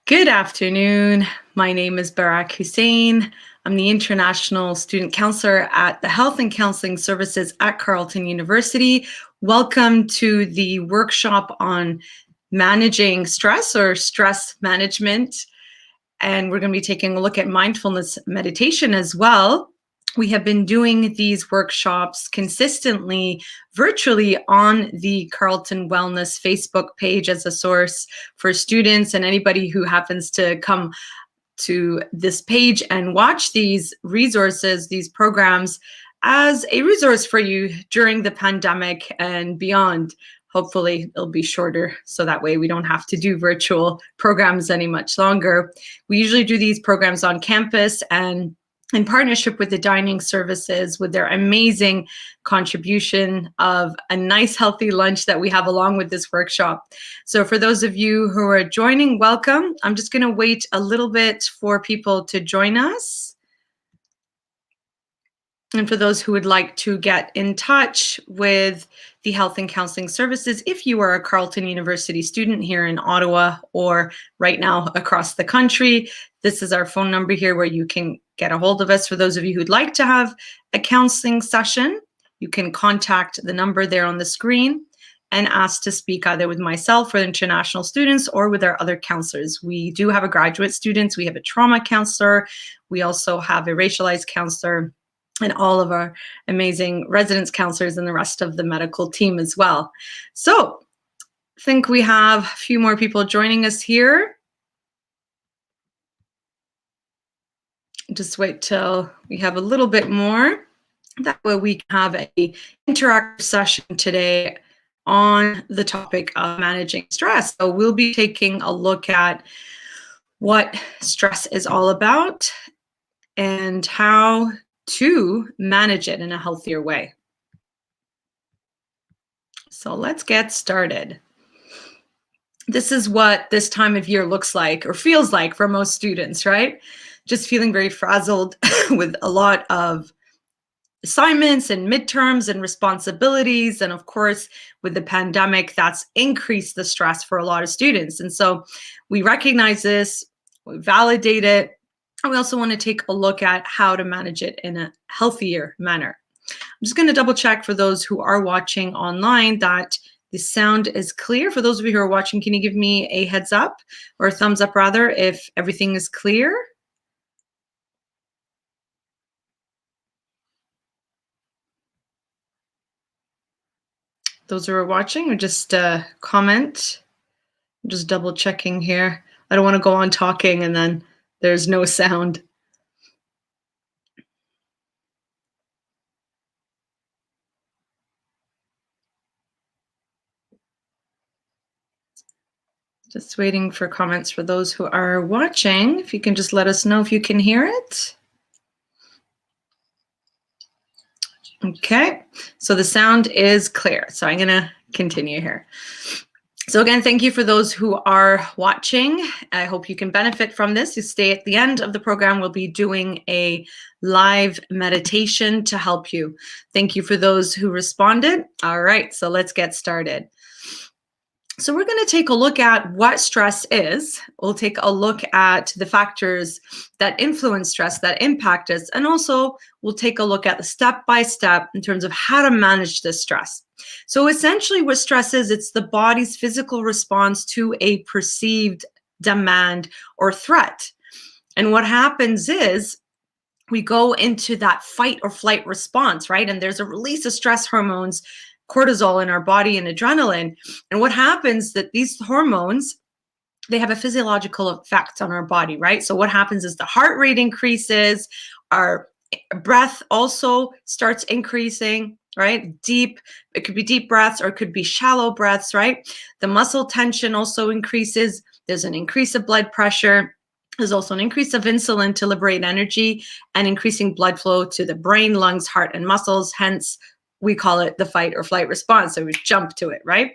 Good afternoon. My name is Barak Hussein. I'm the International Student Counselor at the Health and Counseling Services at Carleton University. Welcome to the workshop on managing stress or stress management. And we're going to be taking a look at mindfulness meditation as well. We have been doing these workshops consistently virtually on the Carleton Wellness Facebook page as a source for students and anybody who happens to come to this page and watch these resources, these programs, as a resource for you during the pandemic and beyond. Hopefully it'll be shorter, so that way we don't have to do virtual programs any much longer. We usually do these programs on campus and in partnership with the dining services with their amazing contribution of a nice healthy lunch that we have along with this workshop. So for those of you who are joining, welcome. I'm just going to wait a little bit for people to join us. And for those who would like to get in touch with the Health and Counseling Services, if you are a Carleton University student here in Ottawa or right now across the country, this is our phone number here where you can get a hold of us. For those of you who'd like to have a counseling session, you can contact the number there on the screen and ask to speak either with myself or international students or with our other counselors. We do have a graduate students, we have a trauma counselor, we also have a racialized counselor, and all of our amazing residence counselors and the rest of the medical team as well. So I think we have a few more people joining us here. Just wait till we have a little bit more. That way we can have an interactive session today on the topic of managing stress. So we'll be taking a look at what stress is all about and how to manage it in a healthier way. So let's get started. This is what this time of year looks like or feels like for most students, right? Just feeling very frazzled with a lot of assignments and midterms and responsibilities. And of course, with the pandemic, that's increased the stress for a lot of students. And so we recognize this, we validate it, and we also want to take a look at how to manage it in a healthier manner. I'm just going to double check for those who are watching online that the sound is clear. For those of you who are watching, can you give me a heads up or a thumbs up rather if everything is clear? Those who are watching, or just comment. I'm just double checking here. I don't want to go on talking and then there's no sound. Just waiting for comments for those who are watching. If you can just let us know if you can hear it. Okay, so the sound is clear. So I'm gonna continue here. So again, thank you for those who are watching. I hope you can benefit from this. You stay at the end of the program. We'll be doing a live meditation to help you. Thank you for those who responded. All right, so let's get started. So we're going to take a look at what stress is. We'll take a look at the factors that influence stress, that impact us, and also we'll take a look at the step-by-step in terms of how to manage this stress. So essentially what stress is, it's the body's physical response to a perceived demand or threat. And what happens is we go into that fight or flight response, right? And there's a release of stress hormones, cortisol in our body and adrenaline. And what happens that these hormones, they have a physiological effect on our body, right? So what happens is the heart rate increases, our breath also starts increasing, right? Deep, it could be deep breaths or it could be shallow breaths, right? The muscle tension also increases. There's an increase of blood pressure. There's also an increase of insulin to liberate energy and increasing blood flow to the brain, lungs, heart, and muscles. Hence, we call it the fight or flight response. So we jump to it, right?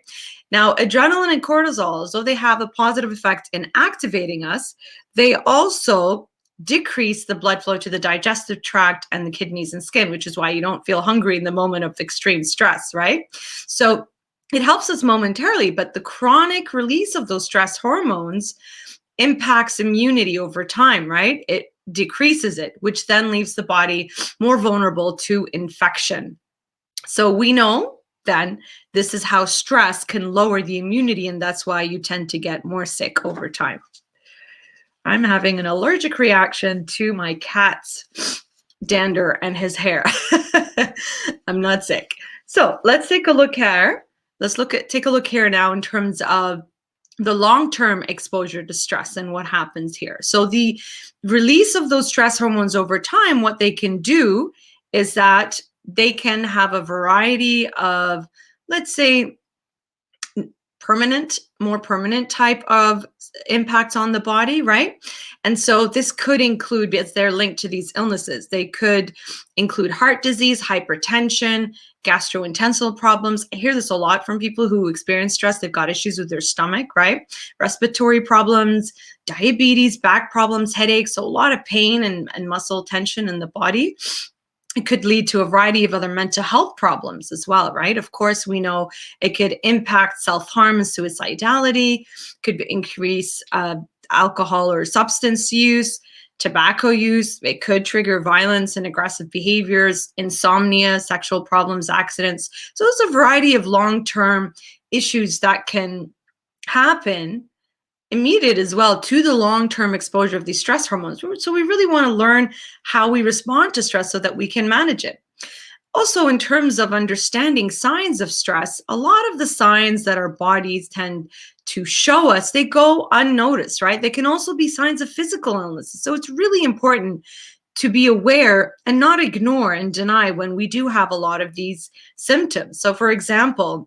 Now, adrenaline and cortisol, so they have a positive effect in activating us, they also decrease the blood flow to the digestive tract and the kidneys and skin, which is why you don't feel hungry in the moment of extreme stress, right? So it helps us momentarily, but the chronic release of those stress hormones impacts immunity over time, right? It decreases it, which then leaves the body more vulnerable to infection. So we know then this is how stress can lower the immunity, and that's why you tend to get more sick over time. I'm having an allergic reaction to my cat's dander and his hair. I'm not sick. So let's take a look here. Take a look here now in terms of the long-term exposure to stress and what happens here. So the release of those stress hormones over time, what they can do is that they can have a variety of, let's say, more permanent type of impacts on the body, right? And so this could include, because they're linked to these illnesses, they could include heart disease, hypertension, gastrointestinal problems. I hear this a lot from people who experience stress. They've got issues with their stomach, right? Respiratory problems, diabetes, back problems, headaches, so a lot of pain and muscle tension in the body. It could lead to a variety of other mental health problems as well, right? Of course, we know it could impact self-harm and suicidality, could increase alcohol or substance use, tobacco use. It could trigger violence and aggressive behaviors, insomnia, sexual problems, accidents. So there's a variety of long-term issues that can happen immediate as well to the long-term exposure of these stress hormones. So we really want to learn how we respond to stress so that we can manage it. Also, in terms of understanding signs of stress, a lot of the signs that our bodies tend to show us, they go unnoticed, right? They can also be signs of physical illnesses. So it's really important to be aware and not ignore and deny when we do have a lot of these symptoms. So for example,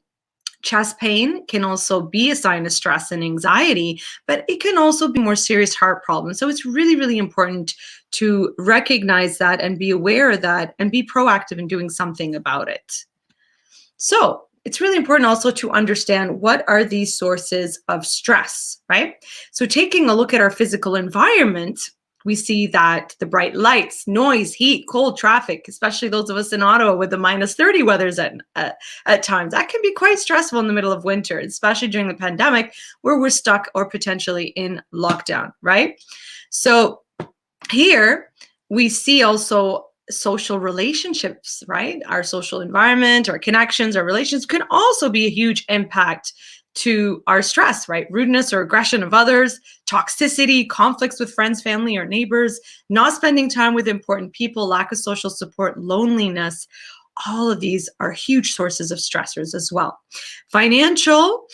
chest pain can also be a sign of stress and anxiety, but it can also be more serious heart problems. So it's really, really important to recognize that and be aware of that and be proactive in doing something about it. So it's really important also to understand what are these sources of stress, right? So taking a look at our physical environment, we see that the bright lights, noise, heat, cold traffic, especially those of us in Ottawa with the -30 weathers at times, that can be quite stressful in the middle of winter, especially during the pandemic where we're stuck or potentially in lockdown, right? So here we see also social relationships, right? Our social environment, our connections, our relations can also be a huge impact to our stress, right? Rudeness or aggression of others, toxicity, conflicts with friends, family, or neighbors, not spending time with important people, lack of social support, loneliness. All of these are huge sources of stressors as well. Financial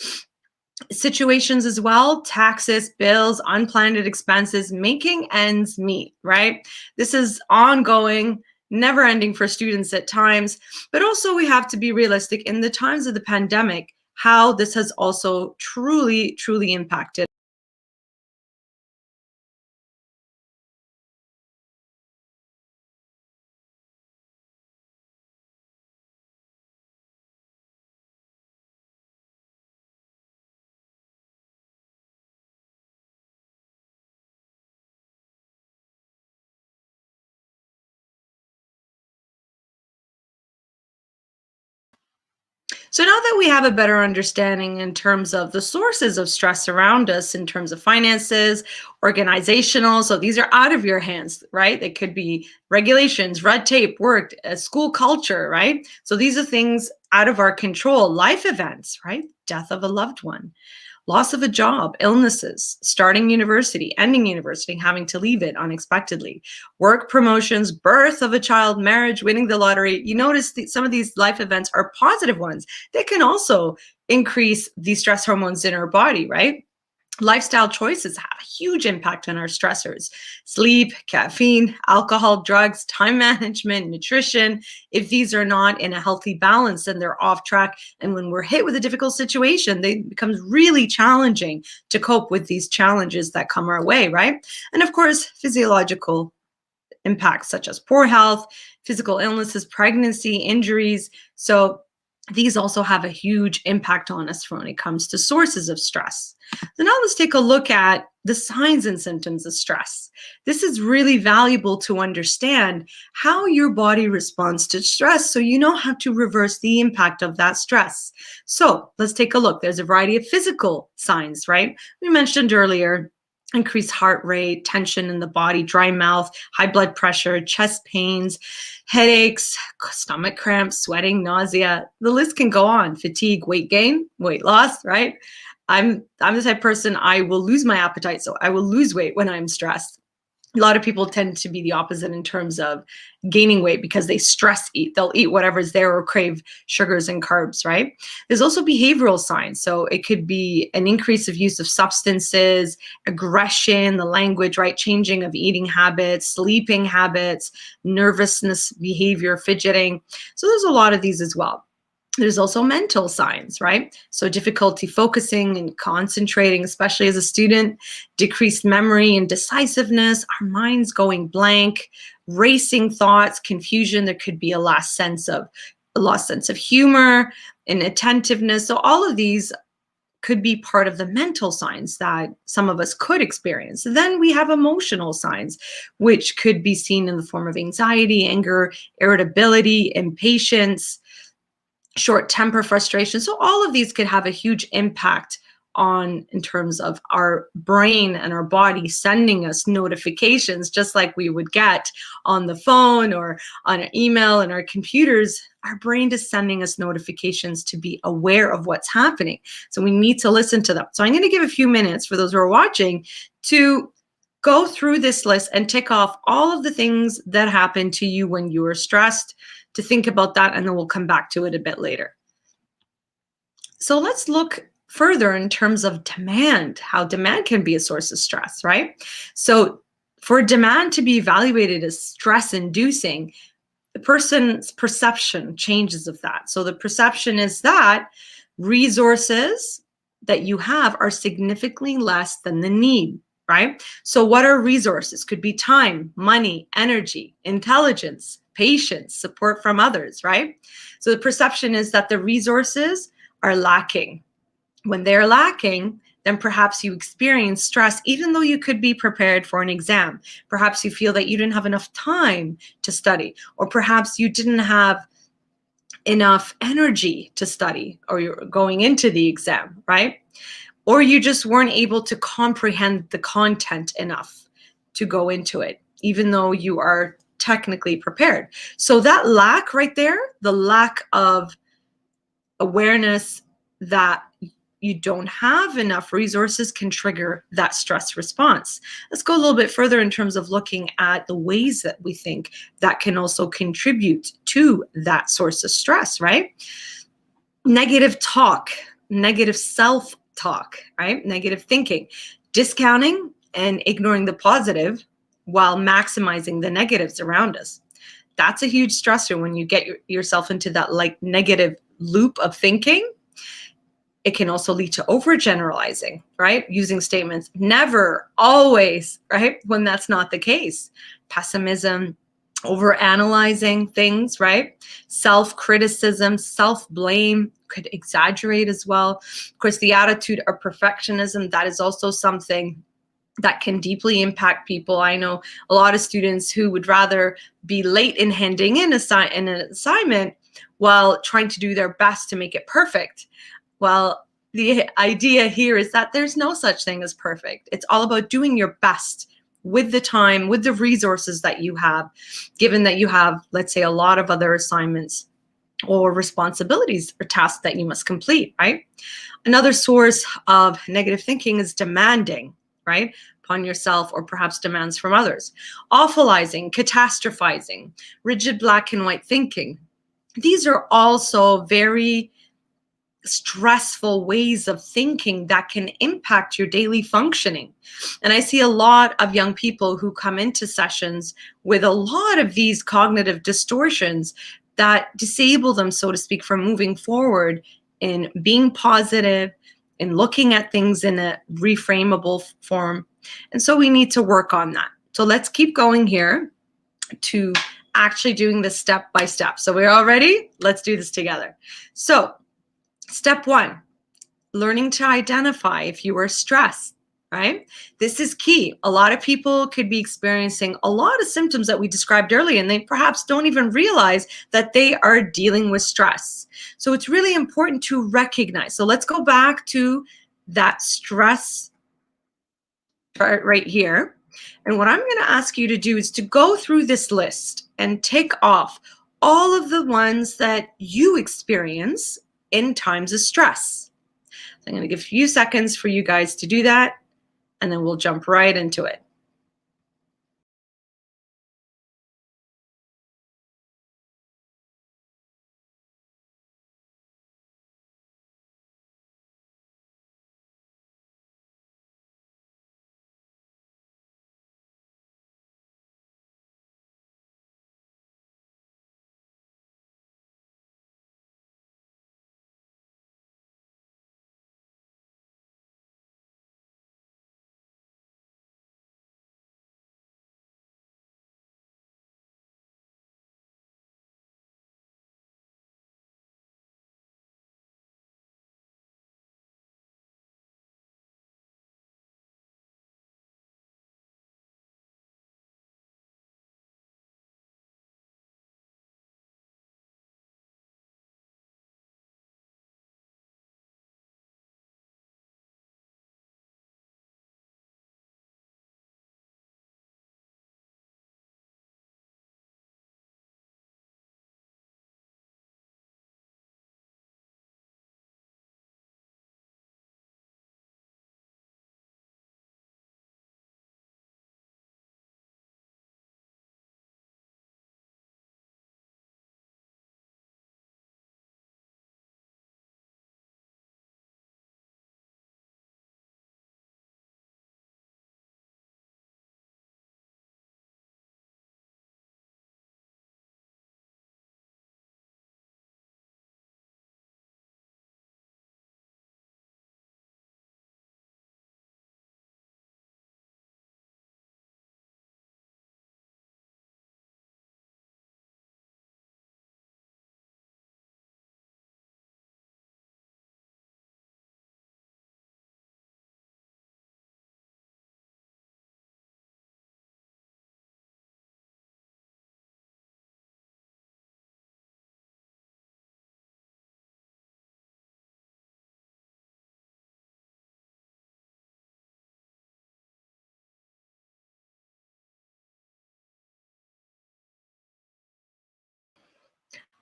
situations as well, taxes, bills, unplanned expenses, making ends meet, right? This is ongoing, never ending for students at times, but also we have to be realistic in the times of the pandemic, how this has also truly, truly impacted. So now that we have a better understanding in terms of the sources of stress around us, in terms of finances, organizational, so these are out of your hands, right? They could be regulations, red tape, work, school culture, right? So these are things out of our control, life events, right? Death of a loved one, loss of a job, illnesses, starting university, ending university, having to leave it unexpectedly, work promotions, birth of a child, marriage, winning the lottery. You notice some of these life events are positive ones. They can also increase the stress hormones in our body, right? Lifestyle choices have a huge impact on our stressors. Sleep, caffeine, alcohol, drugs, time management, nutrition. If these are not in a healthy balance, then they're off track. And when we're hit with a difficult situation, it becomes really challenging to cope with these challenges that come our way, right? And of course, physiological impacts such as poor health, physical illnesses, pregnancy, injuries. So these also have a huge impact on us when it comes to sources of stress. So now let's take a look at the signs and symptoms of stress. This is really valuable to understand how your body responds to stress so you know how to reverse the impact of that stress. So let's take a look. There's a variety of physical signs, right? We mentioned earlier increased heart rate, tension in the body, dry mouth, high blood pressure, chest pains, headaches, stomach cramps, sweating, nausea. The list can go on. Fatigue, weight gain, weight loss, right? I'm the type of person, I will lose my appetite, so I will lose weight when I'm stressed. A lot of people tend to be the opposite in terms of gaining weight because they stress eat. They'll eat whatever's there or crave sugars and carbs, right? There's also behavioral signs. So it could be an increase of use of substances, aggression, the language, right? Changing of eating habits, sleeping habits, nervousness, behavior, fidgeting. So there's a lot of these as well. There's also mental signs, right? So difficulty focusing and concentrating, especially as a student, decreased memory and decisiveness, our minds going blank, racing thoughts, confusion. There could be a lost sense of humor, inattentiveness. So all of these could be part of the mental signs that some of us could experience. Then we have emotional signs, which could be seen in the form of anxiety, anger, irritability, impatience, short temper, frustration. So all of these could have a huge impact in terms of our brain and our body sending us notifications, just like we would get on the phone or on an email and our computers. Our brain is sending us notifications to be aware of what's happening. So we need to listen to them. So I'm going to give a few minutes for those who are watching to go through this list and tick off all of the things that happen to you when you are stressed, to think about that, and then we'll come back to it a bit later. So let's look further in terms of demand, how demand can be a source of stress, right? So for demand to be evaluated as stress-inducing, the person's perception changes of that. So the perception is that resources that you have are significantly less than the need, right? So what are resources? Could be time, money, energy, intelligence, patience, support from others, right? So the perception is that the resources are lacking. When they're lacking, then perhaps you experience stress, even though you could be prepared for an exam. Perhaps you feel that you didn't have enough time to study, or perhaps you didn't have enough energy to study, or you're going into the exam, right? Or you just weren't able to comprehend the content enough to go into it, even though you are technically prepared. So that lack right there, the lack of awareness that you don't have enough resources, can trigger that stress response. Let's go a little bit further in terms of looking at the ways that we think that can also contribute to that source of stress, right? Negative talk, negative self-talk, right? Negative thinking, discounting and ignoring the positive while maximizing the negatives around us. That's a huge stressor when you get yourself into that like negative loop of thinking. It can also lead to overgeneralizing, right? Using statements, never, always, right? When that's not the case. Pessimism, overanalyzing things, right? Self-criticism, self-blame could exaggerate as well. Of course, the attitude of perfectionism, that is also something that can deeply impact people. I know a lot of students who would rather be late in handing in an assignment while trying to do their best to make it perfect. Well, the idea here is that there's no such thing as perfect. It's all about doing your best with the time, with the resources that you have, given that you have, let's say, a lot of other assignments or responsibilities or tasks that you must complete, right? Another source of negative thinking is demanding, right, upon yourself, or perhaps demands from others. Awfulizing, catastrophizing, rigid black and white thinking. These are also very stressful ways of thinking that can impact your daily functioning. And I see a lot of young people who come into sessions with a lot of these cognitive distortions that disable them, so to speak, from moving forward in being positive, in looking at things in a reframable form. And so we need to work on that. So let's keep going here to actually doing this step by step. So we're all ready? Let's do this together. So step one, learning to identify if you are stressed, right? This is key. A lot of people could be experiencing a lot of symptoms that we described earlier, and they perhaps don't even realize that they are dealing with stress. So it's really important to recognize. So let's go back to that stress chart right here. And what I'm going to ask you to do is to go through this list and tick off all of the ones that you experience in times of stress. So I'm going to give a few seconds for you guys to do that, and then we'll jump right into it.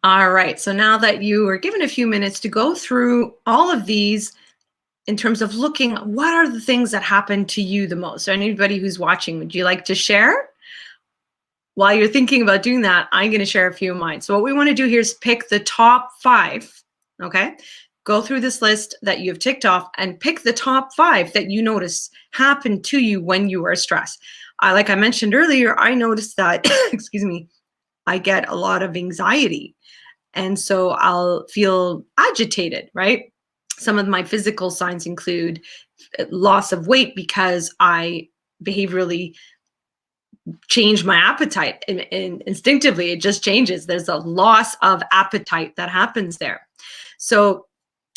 All right, so now that you are given a few minutes to go through all of these in terms of looking, what are the things that happen to you the most? So anybody who's watching, would you like to share? While you're thinking about doing that, I'm going to share a few of mine. So what we want to do here is pick the top 5, okay? Go through this list that you've ticked off and pick the top 5 that you notice happen to you when you are stressed. Like I mentioned earlier, I noticed that, excuse me, I get a lot of anxiety. And so I'll feel agitated, right? Some of my physical signs include loss of weight because I behaviorally change my appetite, and instinctively it just changes. There's a loss of appetite that happens there. So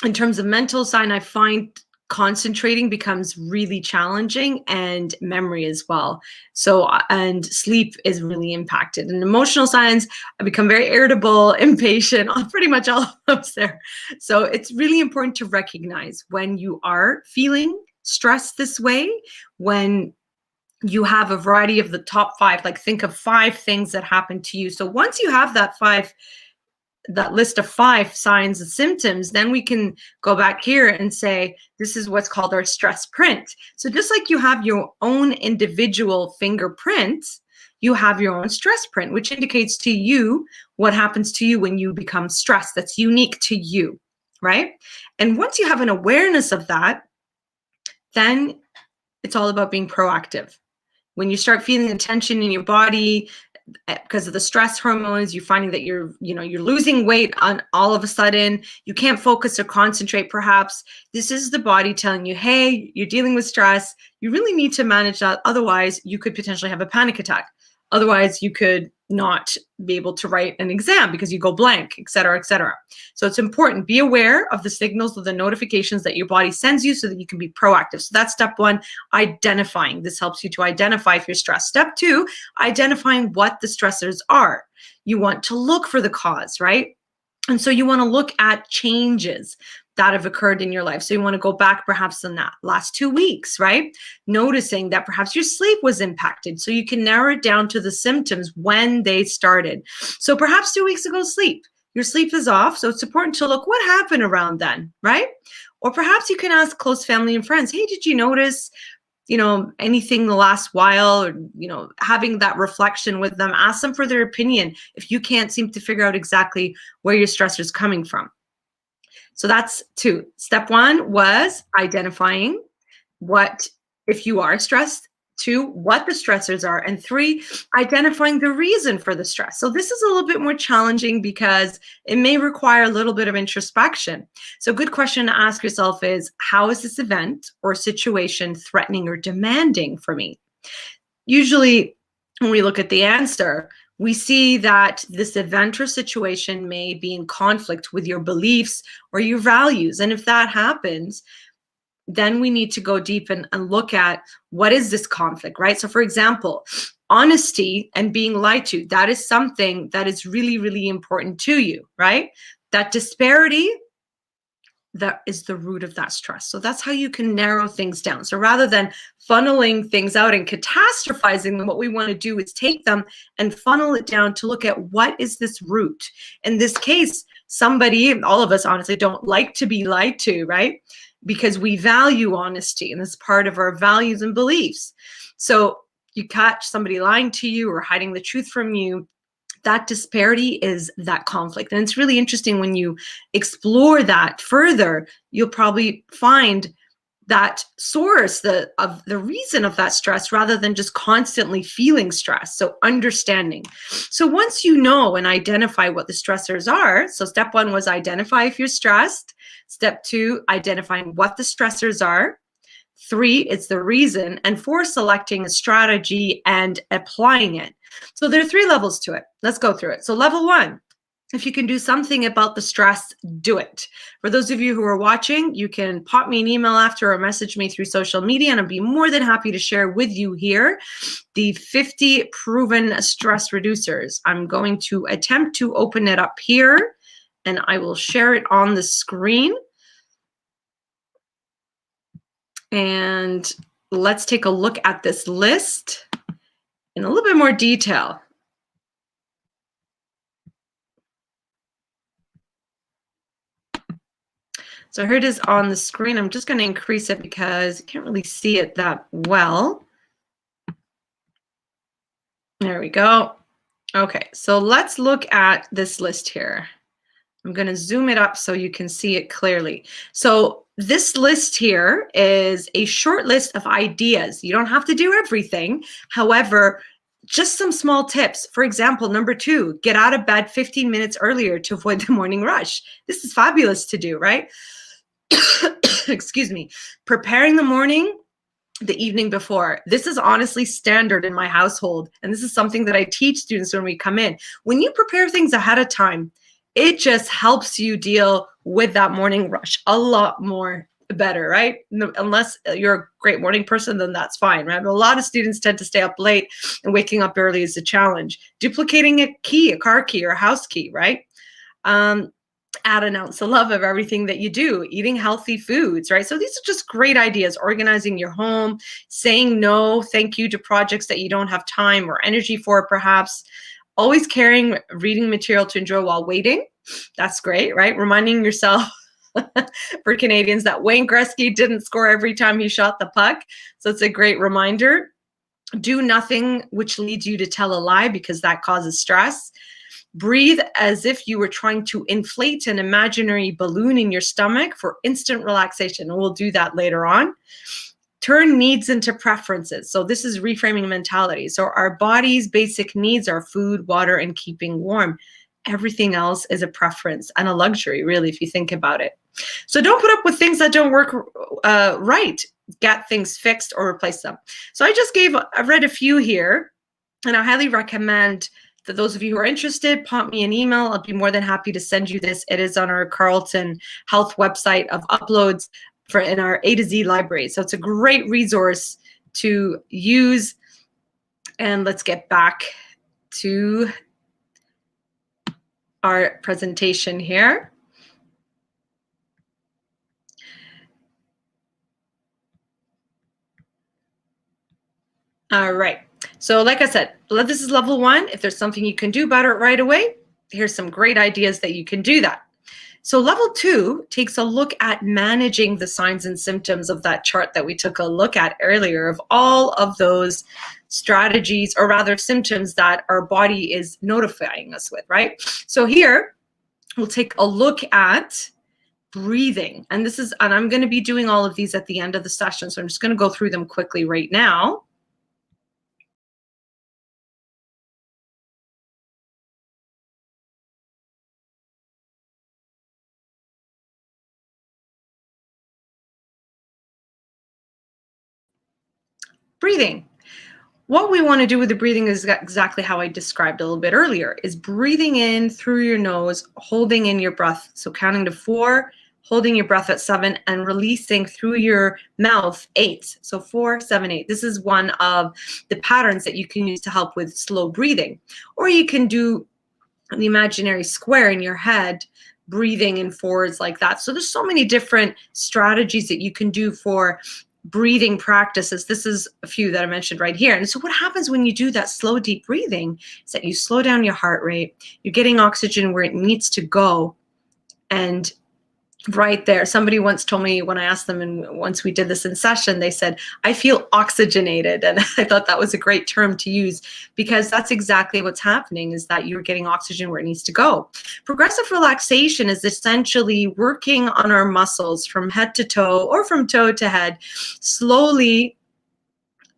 in terms of mental sign, I find concentrating becomes really challenging, and memory as well. So and sleep is really impacted. And emotional signs, I become very irritable, impatient, pretty much all of those there. So it's really important to recognize when you are feeling stressed this way, when you have a variety of the top 5, like think of 5 things that happen to you. So once you have that list of 5 signs and symptoms, then we can go back here and say, this is what's called our stress print. So just like you have your own individual fingerprint, you have your own stress print, which indicates to you what happens to you when you become stressed. That's unique to you, right? And once you have an awareness of that, then it's all about being proactive. When you start feeling the tension in your body because of the stress hormones, you're finding that you're losing weight on all of a sudden, you can't focus or concentrate perhaps. This is the body telling you, hey, you're dealing with stress. You really need to manage that. Otherwise, you could potentially have a panic attack. Otherwise, you could not be able to write an exam because you go blank, et cetera, et cetera. So it's important. Be aware of the signals or the notifications that your body sends you so that you can be proactive. So that's step 1, identifying. This helps you to identify if you're stressed. Step 2, identifying what the stressors are. You want to look for the cause, right? And so you want to look at changes that have occurred in your life. So you want to go back perhaps in that last 2 weeks, right? Noticing that perhaps your sleep was impacted. So you can narrow it down to the symptoms when they started. So perhaps 2 weeks ago, your sleep is off. So it's important to look what happened around then, right? Or perhaps you can ask close family and friends, hey, did you notice anything the last while, or, having that reflection with them, ask them for their opinion if you can't seem to figure out exactly where your stressor is coming from. So that's 2. Step 1 was identifying if you are stressed. 2, what the stressors are. And 3, identifying the reason for the stress. So this is a little bit more challenging because it may require a little bit of introspection. So a good question to ask yourself is, how is this event or situation threatening or demanding for me? Usually, when we look at the answer, we see that this event or situation may be in conflict with your beliefs or your values. And if that happens, then we need to go deep and look at what is this conflict, right? So for example, honesty and being lied to, that is something that is really, really important to you, right? That disparity, that is the root of that stress. So that's how you can narrow things down. So rather than funneling things out and catastrophizing them, what we want to do is take them and funnel it down to look at what is this root. In this case, all of us honestly don't like to be lied to, right? Because we value honesty, and it's part of our values and beliefs. So you catch somebody lying to you or hiding the truth from you, that disparity is that conflict. And it's really interesting when you explore that further, you'll probably find that source of the reason of that stress rather than just constantly feeling stress. So understanding. So once you know and identify what the stressors are, so step 1 was identify if you're stressed. Step 2, identifying what the stressors are. 3, it's the reason. And 4, selecting a strategy and applying it. So there are 3 levels to it. Let's go through it. So level 1, if you can do something about the stress, do it. For those of you who are watching, you can pop me an email after or message me through social media, and I'd be more than happy to share with you here the 50 proven stress reducers. I'm going to attempt to open it up here, and I will share it on the screen. And let's take a look at this list in a little bit more detail. So here it is on the screen. I'm just going to increase it because you can't really see it that well. There we go. Okay, so let's look at this list here. I'm going to zoom it up so you can see it clearly. So this list here is a short list of ideas. You don't have to do everything. However, just some small tips. For example, number 2, get out of bed 15 minutes earlier to avoid the morning rush. This is fabulous to do, right? Excuse me. Preparing the morning the evening before. This is honestly standard in my household. And this is something that I teach students when we come in. When you prepare things ahead of time, it just helps you deal with that morning rush a lot more better, right? Unless you're a great morning person, then that's fine, right? But a lot of students tend to stay up late, and waking up early is a challenge. Duplicating a car key or a house key, right? Add an ounce of love of everything that you do, eating healthy foods, right? So these are just great ideas. Organizing your home, saying no, thank you to projects that you don't have time or energy for, perhaps. Always carrying reading material to enjoy while waiting. That's great, right? Reminding yourself, for Canadians, that Wayne Gretzky didn't score every time he shot the puck. So it's a great reminder. Do nothing which leads you to tell a lie, because that causes stress. Breathe as if you were trying to inflate an imaginary balloon in your stomach for instant relaxation. And we'll do that later on. Turn needs into preferences. So this is reframing mentality. So our body's basic needs are food, water, and keeping warm. Everything else is a preference and a luxury, really, if you think about it. So don't put up with things that don't work right. Get things fixed or replace them. So I've read a few here, and I highly recommend that those of you who are interested, pop me an email. I'll be more than happy to send you this. It is on our Carleton Health website of uploads in our A to Z library. So it's a great resource to use. And let's get back to our presentation here. All right. So like I said, this is level 1. If there's something you can do about it right away, here's some great ideas that you can do that. So level 2 takes a look at managing the signs and symptoms of that chart that we took a look at earlier, of all of those strategies, or rather symptoms, that our body is notifying us with, right? So here we'll take a look at breathing. And I'm going to be doing all of these at the end of the session. So I'm just going to go through them quickly right now. Breathing. What we want to do with the breathing is exactly how I described a little bit earlier, is breathing in through your nose, holding in your breath. So counting to 4, holding your breath at 7, and releasing through your mouth 8. So 4, 7, 8. This is one of the patterns that you can use to help with slow breathing. Or you can do the imaginary square in your head, breathing in forwards like that. So there's so many different strategies that you can do for breathing practices. This is a few that I mentioned right here. And so what happens when you do that slow, deep breathing is that you slow down your heart rate, you're getting oxygen where it needs to go. And right there, somebody once told me, when I asked them, and once we did this in session, they said, I feel oxygenated. And I thought that was a great term to use, because that's exactly what's happening, is that you're getting oxygen where it needs to go. Progressive relaxation is essentially working on our muscles from head to toe, or from toe to head, slowly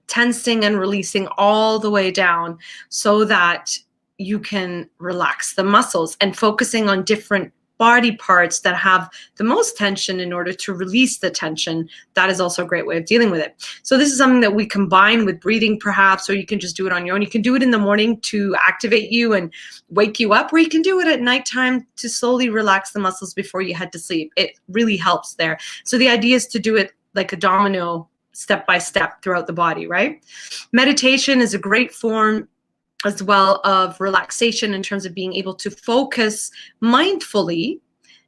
tensing and releasing all the way down, so that you can relax the muscles, and focusing on different body parts that have the most tension in order to release the tension. That is also a great way of dealing with it. So this is something that we combine with breathing perhaps, or you can just do it on your own. You can do it in the morning to activate you and wake you up, or you can do it at nighttime to slowly relax the muscles before you head to sleep. It really helps there. So the idea is to do it like a domino, step by step throughout the body, right? Meditation is a great form as well of relaxation, in terms of being able to focus mindfully,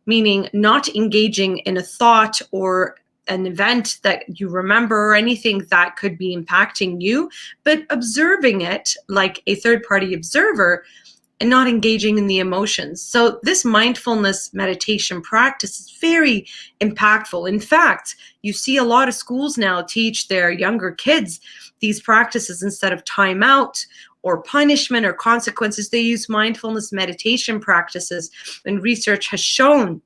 meaning not engaging in a thought or an event that you remember, or anything that could be impacting you, but observing it like a third-party observer, and not engaging in the emotions. So this mindfulness meditation practice is very impactful. In fact, you see a lot of schools now teach their younger kids these practices instead of timeout or punishment or consequences. They use mindfulness meditation practices, and research has shown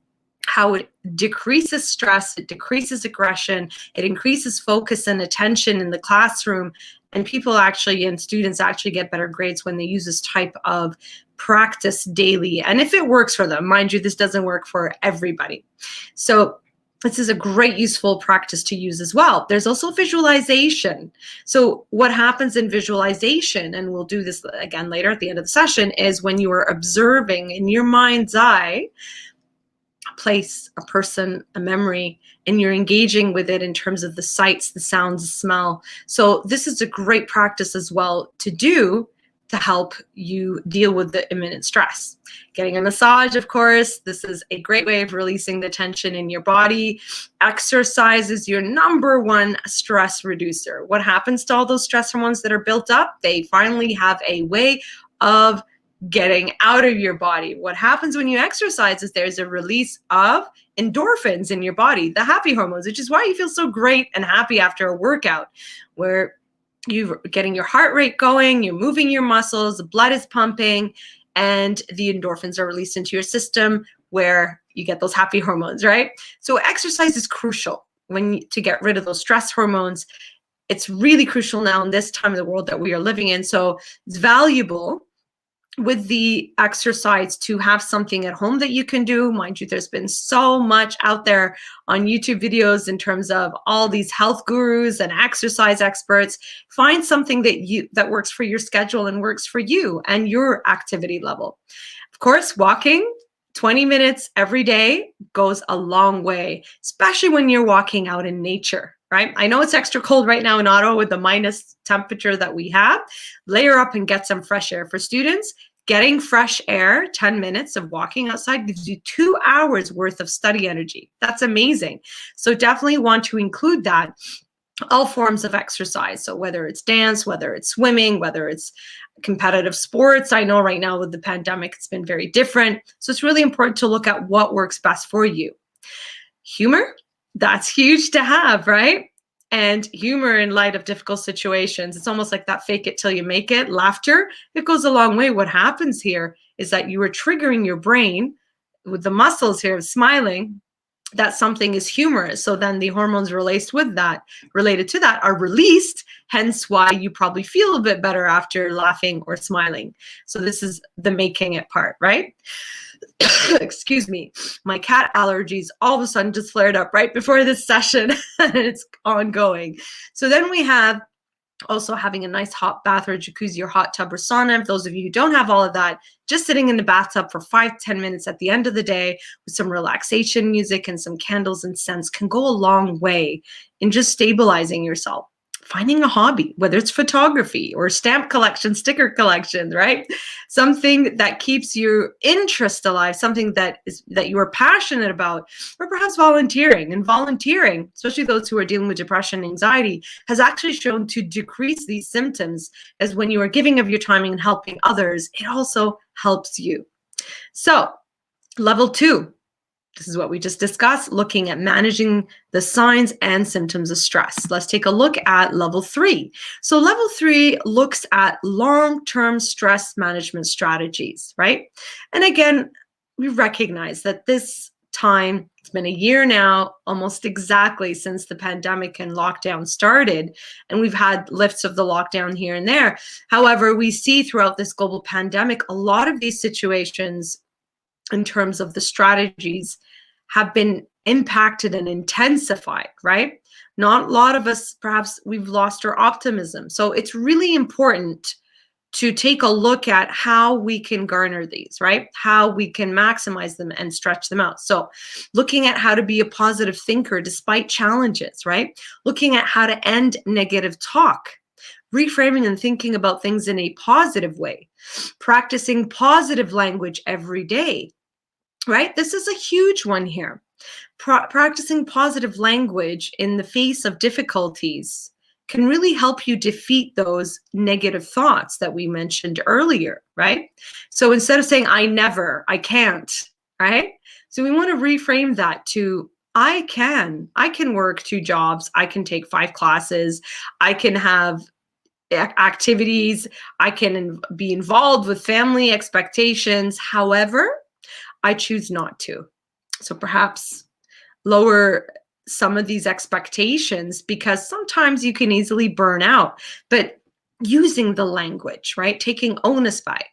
how it decreases stress, it decreases aggression, it increases focus and attention in the classroom, and people actually, and students actually, get better grades when they use this type of practice daily. And if it works for them, mind you, this doesn't work for everybody. So this is a great useful practice to use as well. There's also visualization. So what happens in visualization, and we'll do this again later at the end of the session, is when you are observing in your mind's eye a place, a person, a memory, and you're engaging with it in terms of the sights, the sounds, the smell. So this is a great practice as well to do to help you deal with the imminent stress. Getting a massage, of course, this is a great way of releasing the tension in your body. Exercise is your #1 stress reducer. What happens to all those stress hormones that are built up? They finally have a way of getting out of your body. What happens when you exercise is there's a release of endorphins in your body, the happy hormones, which is why you feel so great and happy after a workout, where you're getting your heart rate going, you're moving your muscles, the blood is pumping, and the endorphins are released into your system, where you get those happy hormones, right? So exercise is crucial to get rid of those stress hormones. It's really crucial now in this time of the world that we are living in. So it's valuable with the exercise to have something at home that you can do. Mind you, there's been so much out there on YouTube videos in terms of all these health gurus and exercise experts. Find something that works for your schedule and works for you and your activity level. Of course, walking 20 minutes every day goes a long way, especially when you're walking out in nature, right? I know it's extra cold right now in Ottawa with the minus temperature that we have. Layer up and get some fresh air. For students, Getting fresh air, 10 minutes of walking outside gives you 2 hours worth of study energy. That's amazing. So definitely want to include that. All forms of exercise. So whether it's dance, whether it's swimming, whether it's competitive sports. I know right now with the pandemic, it's been very different. So it's really important to look at what works best for you. Humor, that's huge to have, right? And humor in light of difficult situations, it's almost like that fake it till you make it. Laughter, it goes a long way. What happens here is that you are triggering your brain with the muscles here of smiling, that something is humorous. So then the hormones related to that are released, hence why you probably feel a bit better after laughing or smiling. So this is the making it part, right? Excuse me. My cat allergies all of a sudden just flared up right before this session and it's ongoing. So then we have also having a nice hot bath or jacuzzi or hot tub or sauna. For those of you who don't have all of that, just sitting in the bathtub for 5-10 minutes at the end of the day with some relaxation music and some candles and scents can go a long way in just stabilizing yourself. Finding a hobby, whether it's photography or stamp collection, sticker collections, right? Something that keeps your interest alive, something that you are passionate about, or perhaps volunteering. And volunteering, especially those who are dealing with depression and anxiety, has actually shown to decrease these symptoms, as when you are giving of your time and helping others, it also helps you. So, level 2. This is what we just discussed, looking at managing the signs and symptoms of stress. Let's take a look at level 3. So level 3 looks at long-term stress management strategies, right? And again, we recognize that this time, it's been a year now, almost exactly since the pandemic and lockdown started, and we've had lifts of the lockdown here and there. However, we see throughout this global pandemic, a lot of these situations in terms of the strategies have been impacted and intensified, right? Not a lot of us, perhaps we've lost our optimism. So it's really important to take a look at how we can garner these, right? How we can maximize them and stretch them out. So looking at how to be a positive thinker despite challenges, right? Looking at how to end negative talk, reframing and thinking about things in a positive way, practicing positive language every day, right? This is a huge one here. Practicing positive language in the face of difficulties can really help you defeat those negative thoughts that we mentioned earlier, right? So instead of saying, I never, I can't, right? So we want to reframe that to, I can work 2 jobs, I can take 5 classes, I can have activities, I can be involved with family expectations. However, I choose not to. So perhaps lower some of these expectations, because sometimes you can easily burn out. But using the language, right? Taking onus back.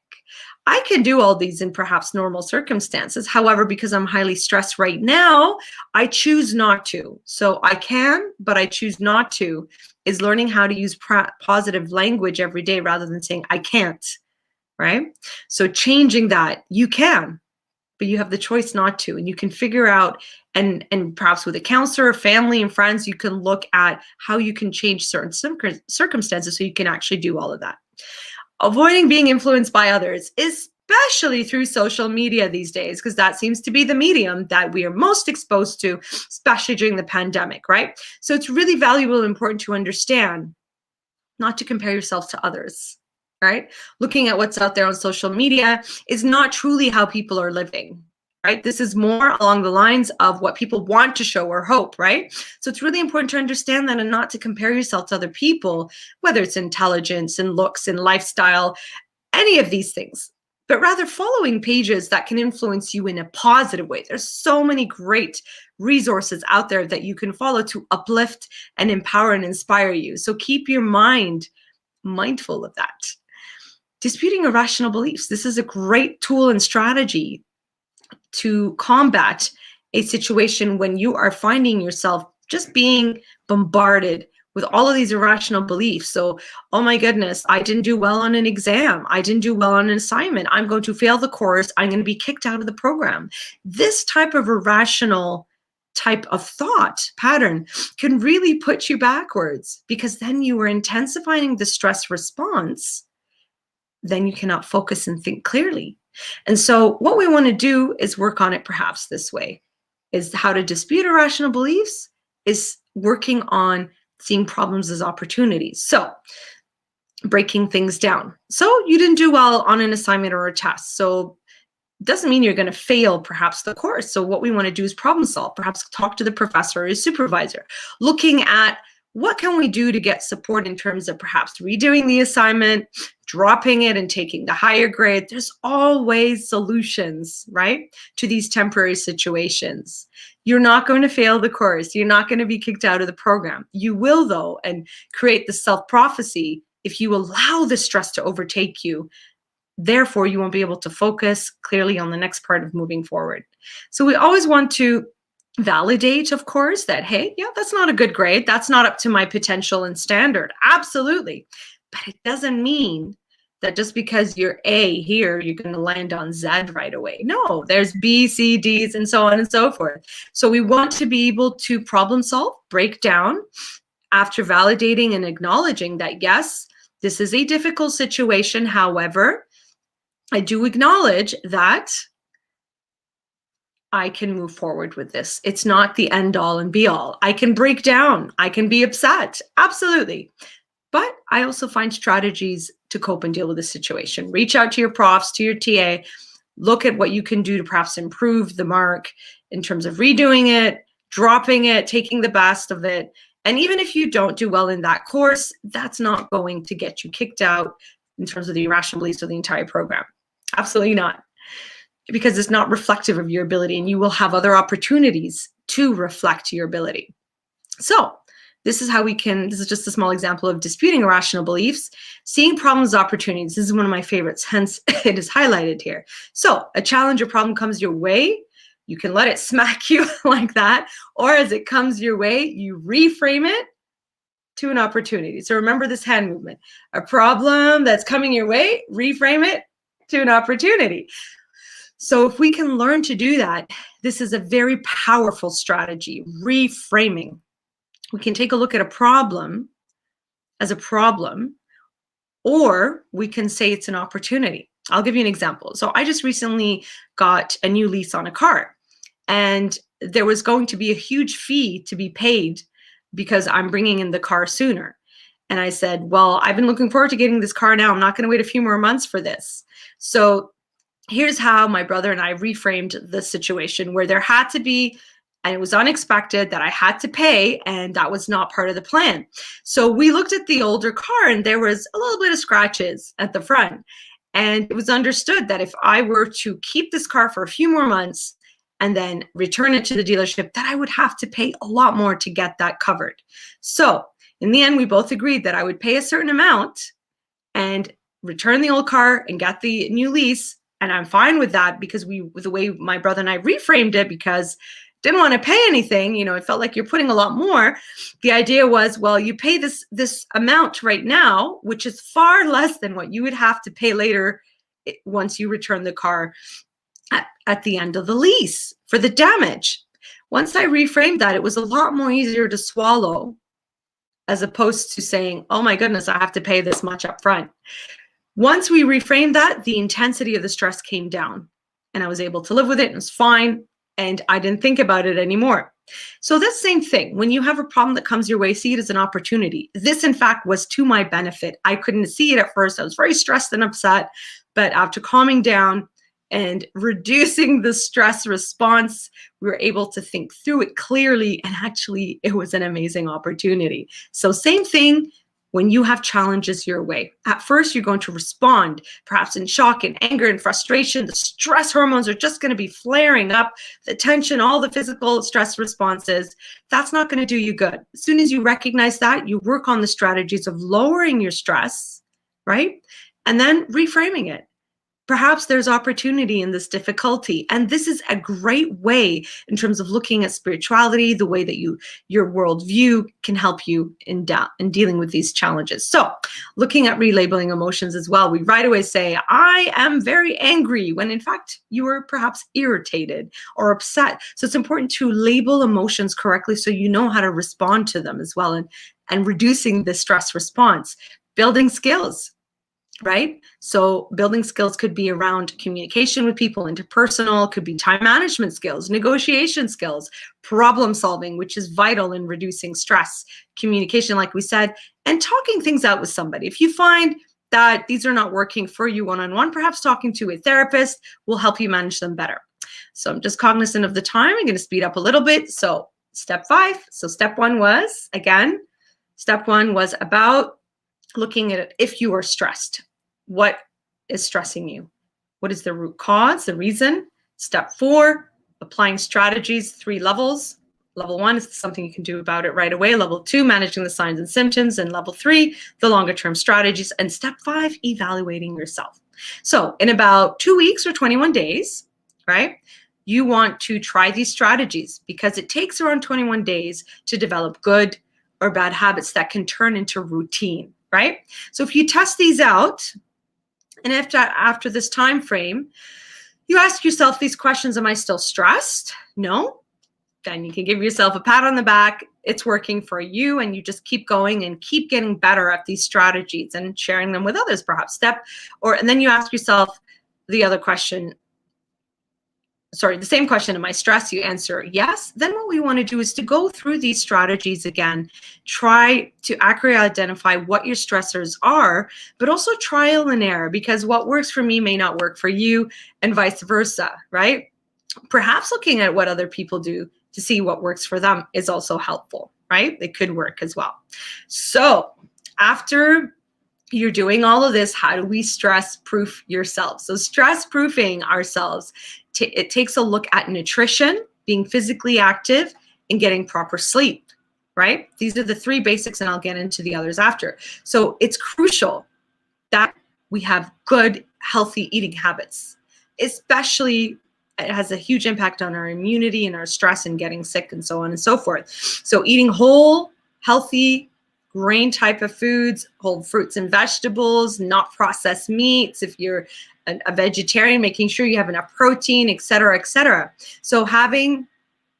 I can do all these in perhaps normal circumstances. However, because I'm highly stressed right now, I choose not to. So I can, but I choose not to, is learning how to use positive language every day rather than saying I can't, right? So changing that, you can, but you have the choice not to, and you can figure out, and perhaps with a counselor, family, and friends, you can look at how you can change certain circumstances so you can actually do all of that. Avoiding being influenced by others, especially through social media these days, because that seems to be the medium that we are most exposed to, especially during the pandemic, right? So it's really valuable and important to understand not to compare yourself to others, right? Looking at what's out there on social media is not truly how people are living, right? This is more along the lines of what people want to show or hope, right? So it's really important to understand that and not to compare yourself to other people, whether it's intelligence and looks and lifestyle, any of these things, but rather following pages that can influence you in a positive way. There's so many great resources out there that you can follow to uplift and empower and inspire you. So keep your mind mindful of that. Disputing irrational beliefs. This is a great tool and strategy to combat a situation when you are finding yourself just being bombarded with all of these irrational beliefs. So, oh my goodness, I didn't do well on an exam. I didn't do well on an assignment. I'm going to fail the course. I'm going to be kicked out of the program. This type of irrational type of thought pattern can really put you backwards, because then you are intensifying the stress response then you cannot focus and think clearly. And so what we want to do is work on it perhaps this way, is how to dispute irrational beliefs is working on seeing problems as opportunities. So breaking things down. So you didn't do well on an assignment or a test. So doesn't mean you're going to fail perhaps the course. So what we want to do is problem solve, perhaps talk to the professor or your supervisor, looking at what can we do to get support in terms of perhaps redoing the assignment, dropping it and taking the higher grade. There's always solutions, right, to these temporary situations. You're not going to fail the course. You're not going to be kicked out of the program. You will, though, and create the self-prophecy if you allow the stress to overtake you. Therefore, you won't be able to focus clearly on the next part of moving forward. So we always want to validate, of course, that, hey, yeah, that's not a good grade. That's not up to my potential and standard. Absolutely. But it doesn't mean that just because you're A here, you're going to land on Z right away. No, there's B, C, Ds, and so on and so forth. So we want to be able to problem solve, break down after validating and acknowledging that, yes, this is a difficult situation. However, I do acknowledge that I can move forward with this. It's not the end all and be all. I can break down. I can be upset. Absolutely. But I also find strategies to cope and deal with the situation. Reach out to your profs, to your TA. Look at what you can do to perhaps improve the mark in terms of redoing it, dropping it, taking the best of it. And even if you don't do well in that course, that's not going to get you kicked out in terms of the irrational beliefs of the entire program. Absolutely not. Because it's not reflective of your ability, and you will have other opportunities to reflect your ability. So this is how we can, this is just a small example of disputing irrational beliefs, seeing problems as opportunities. This is one of my favorites, hence it is highlighted here. So a challenge or problem comes your way, you can let it smack you like that, or as it comes your way, you reframe it to an opportunity. So remember this hand movement. A problem that's coming your way, reframe it to an opportunity. So if we can learn to do that, this is a very powerful strategy, reframing. We can take a look at a problem as a problem, or we can say it's an opportunity. I'll give you an example. So I just recently got a new lease on a car, and there was going to be a huge fee to be paid because I'm bringing in the car sooner. And I said, well, I've been looking forward to getting this car now. I'm not going to wait a few more months for this. So here's how my brother and I reframed the situation, where there had to be, and it was unexpected that I had to pay, and that was not part of the plan. So we looked at the older car, and there was a little bit of scratches at the front. And it was understood that if I were to keep this car for a few more months and then return it to the dealership, that I would have to pay a lot more to get that covered. So in the end, we both agreed that I would pay a certain amount and return the old car and get the new lease. And I'm fine with that, because the way my brother and I reframed it, because didn't want to pay anything, it felt like you're putting a lot more. The idea was, well, you pay this amount right now, which is far less than what you would have to pay later once you return the car at the end of the lease for the damage. Once I reframed that, it was a lot more easier to swallow, as opposed to saying, oh my goodness, I have to pay this much up front. Once we reframed that, the intensity of the stress came down, and I was able to live with it, and it was fine, and I didn't think about it anymore. So that's the same thing. When you have a problem that comes your way, see it as an opportunity. This, in fact, was to my benefit. I couldn't see it at first. I was very stressed and upset, but after calming down and reducing the stress response, we were able to think through it clearly, and actually it was an amazing opportunity. So same thing when you have challenges your way. At first, you're going to respond, perhaps in shock and anger and frustration. The stress hormones are just going to be flaring up, the tension, all the physical stress responses. That's not going to do you good. As soon as you recognize that, you work on the strategies of lowering your stress, right? And then reframing it. Perhaps there's opportunity in this difficulty. And this is a great way in terms of looking at spirituality, the way that your worldview can help you in dealing with these challenges. So looking at relabeling emotions as well, we right away say, I am very angry, when in fact you were perhaps irritated or upset. So it's important to label emotions correctly so you know how to respond to them as well, and reducing the stress response. Building skills. right? So building skills could be around communication with people, interpersonal, could be time management skills, negotiation skills, problem solving, which is vital in reducing stress, communication, like we said, and talking things out with somebody. If you find that these are not working for you one-on-one, perhaps talking to a therapist will help you manage them better. So I'm just cognizant of the time. I'm going to speed up a little bit. So step 5. So step 1 was, again, step 1 was about looking at it. If you are stressed, what is stressing you? What is the root cause, the reason? Step 4, applying strategies, 3 levels. Level 1 is something you can do about it right away. Level 2, managing the signs and symptoms. And level 3, the longer term strategies. And step 5, evaluating yourself. So in about 2 weeks or 21 days, right, you want to try these strategies because it takes around 21 days to develop good or bad habits that can turn into routine, right? So if you test these out, and after this time frame, you ask yourself these questions: am I still stressed? No. Then you can give yourself a pat on the back. It's working for you, and you just keep going and keep getting better at these strategies and sharing them with others, perhaps. And then you ask yourself the other question, the same question: am I stressed? You answer yes. Then what we want to do is to go through these strategies again, try to accurately identify what your stressors are, but also trial and error, because what works for me may not work for you, and vice versa, right? Perhaps looking at what other people do to see what works for them is also helpful, right? It could work as well. So after you're doing all of this, how do we stress proof yourself? So stress proofing ourselves, it takes a look at nutrition, being physically active, and getting proper sleep, right? These are the 3 basics, and I'll get into the others after. So it's crucial that we have good, healthy eating habits, especially it has a huge impact on our immunity and our stress and getting sick and so on and so forth. So eating whole, healthy, grain type of foods, whole fruits and vegetables, not processed meats. If you're a vegetarian, making sure you have enough protein, et cetera, et cetera. So having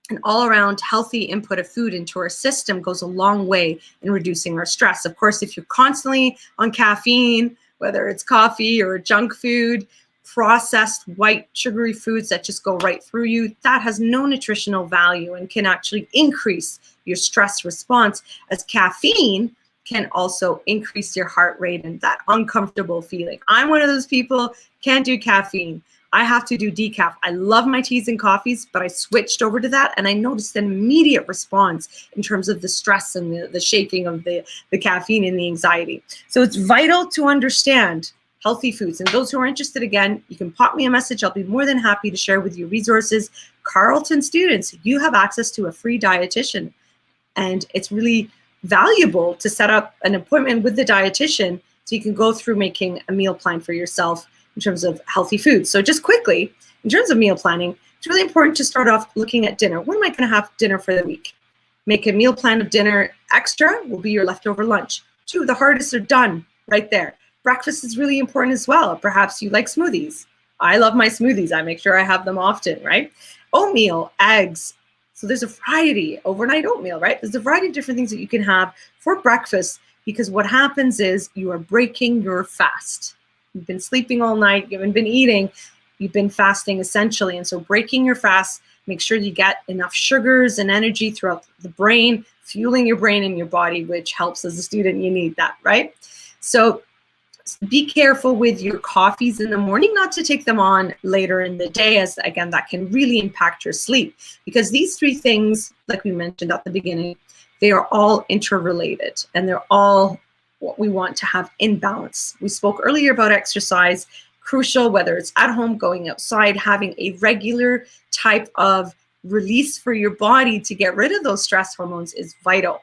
an all-around healthy input of food into our system goes a long way in reducing our stress. Of course, if you're constantly on caffeine, whether it's coffee or junk food, processed white sugary foods that just go right through you, that has no nutritional value and can actually increase your stress response, as caffeine can also increase your heart rate and that uncomfortable feeling. I'm one of those people, can't do caffeine. I have to do decaf. I love my teas and coffees, but I switched over to that, and I noticed an immediate response in terms of the stress and the shaking of the caffeine and the anxiety. So it's vital to understand healthy foods. And those who are interested, again, you can pop me a message. I'll be more than happy to share with you resources. Carleton students, you have access to a free dietitian, and it's really valuable to set up an appointment with the dietitian so you can go through making a meal plan for yourself in terms of healthy foods. So just quickly, in terms of meal planning, it's really important to start off looking at dinner. When am I going to have dinner for the week? Make a meal plan of dinner. Extra will be your leftover lunch. 2, the hardest are done right there. Breakfast is really important as well. Perhaps you like smoothies. I love my smoothies. I make sure I have them often, right? Oatmeal, eggs. So there's a variety, overnight oatmeal, right? There's a variety of different things that you can have for breakfast, because what happens is you are breaking your fast. You've been sleeping all night, you haven't been eating, you've been fasting essentially. And so breaking your fast, make sure you get enough sugars and energy throughout the brain, fueling your brain and your body, which helps as a student, you need that, right? So be careful with your coffees in the morning, not to take them on later in the day, as again, that can really impact your sleep, because these 3 things, like we mentioned at the beginning, they are all interrelated and they're all what we want to have in balance. We spoke earlier about exercise, crucial, whether it's at home, going outside, having a regular type of release for your body to get rid of those stress hormones is vital.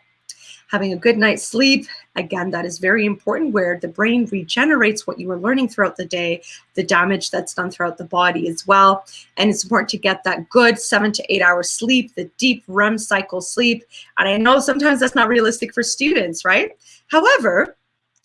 Having a good night's sleep, again, that is very important, where the brain regenerates what you were learning throughout the day, the damage that's done throughout the body as well. And it's important to get that good 7 to 8 hour sleep, the deep REM cycle sleep. And I know sometimes that's not realistic for students, right? However,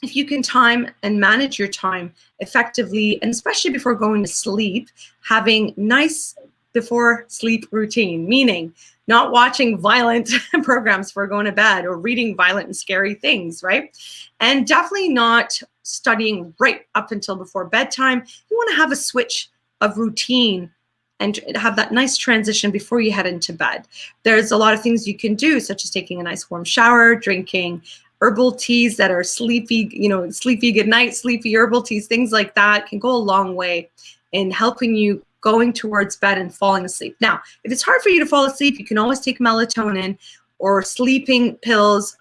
if you can time and manage your time effectively, and especially before going to sleep, having nice before sleep routine, meaning not watching violent programs before going to bed or reading violent and scary things, right? And definitely not studying right up until before bedtime. You want to have a switch of routine and have that nice transition before you head into bed. There's a lot of things you can do, such as taking a nice warm shower, drinking herbal teas that are sleepy, sleepy good night, sleepy herbal teas, things like that can go a long way in helping you going towards bed and falling asleep. Now, if it's hard for you to fall asleep, you can always take melatonin or sleeping pills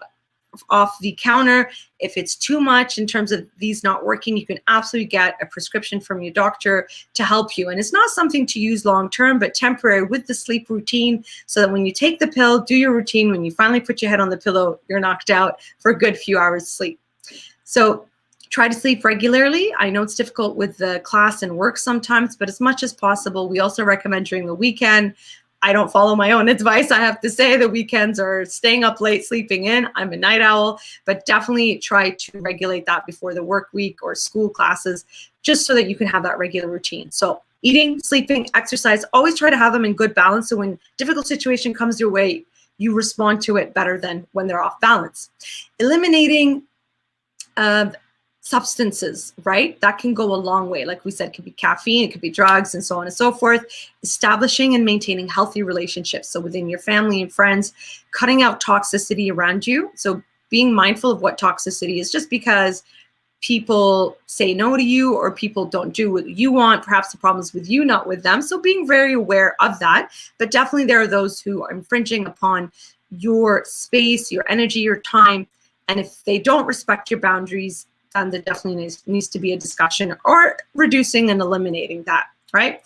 off the counter. If it's too much in terms of these not working, you can absolutely get a prescription from your doctor to help you. And it's not something to use long-term, but temporary with the sleep routine, so that when you take the pill, do your routine, when you finally put your head on the pillow, you're knocked out for a good few hours sleep. So try to sleep regularly. I know it's difficult with the class and work sometimes, but as much as possible. We also recommend during the weekend. I don't follow my own advice. I have to say the weekends are staying up late, sleeping in. I'm a night owl, but definitely try to regulate that before the work week or school classes, just so that you can have that regular routine. So eating, sleeping, exercise, always try to have them in good balance. So when difficult situation comes your way, you respond to it better than when they're off balance. Eliminating substances, right? That can go a long way. Like we said, it could be caffeine, it could be drugs, and so on and so forth. Establishing and maintaining healthy relationships. So within your family and friends, cutting out toxicity around you. So being mindful of what toxicity is. Just because people say no to you or people don't do what you want, perhaps the problem is with you, not with them. So being very aware of that. But definitely there are those who are infringing upon your space, your energy, your time. And if they don't respect your boundaries, then there definitely needs to be a discussion or reducing and eliminating that, right?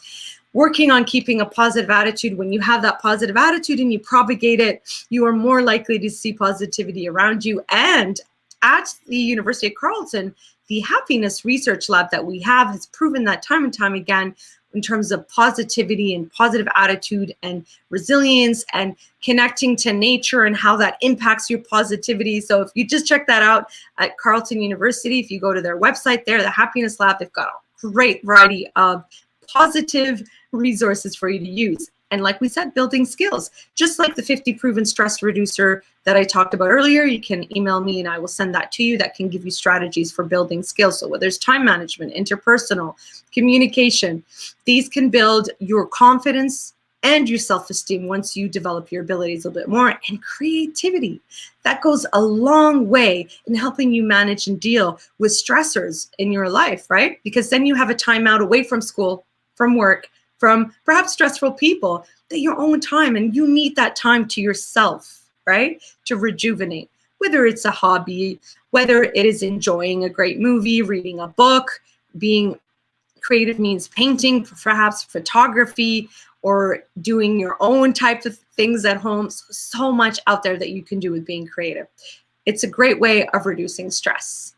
Working on keeping a positive attitude. When you have that positive attitude and you propagate it, you are more likely to see positivity around you. And at the University of Carleton, the happiness research lab that we have has proven that time and time again, in terms of positivity and positive attitude and resilience and connecting to nature and how that impacts your positivity. So if you just check that out at Carleton University, if you go to their website there, the Happiness Lab, they've got a great variety of positive resources for you to use. And like we said, building skills, just like the 50 proven stress reducer that I talked about earlier. You can email me and I will send that to you. That can give you strategies for building skills. So whether it's time management, interpersonal, communication, these can build your confidence and your self-esteem once you develop your abilities a little bit more. And creativity, that goes a long way in helping you manage and deal with stressors in your life, right? Because then you have a timeout away from school, from work, from perhaps stressful people, that your own time, and you need that time to yourself, right? To rejuvenate, whether it's a hobby, whether it is enjoying a great movie, reading a book, being creative means painting, perhaps photography, or doing your own types of things at home. So much out there that you can do with being creative. It's a great way of reducing stress.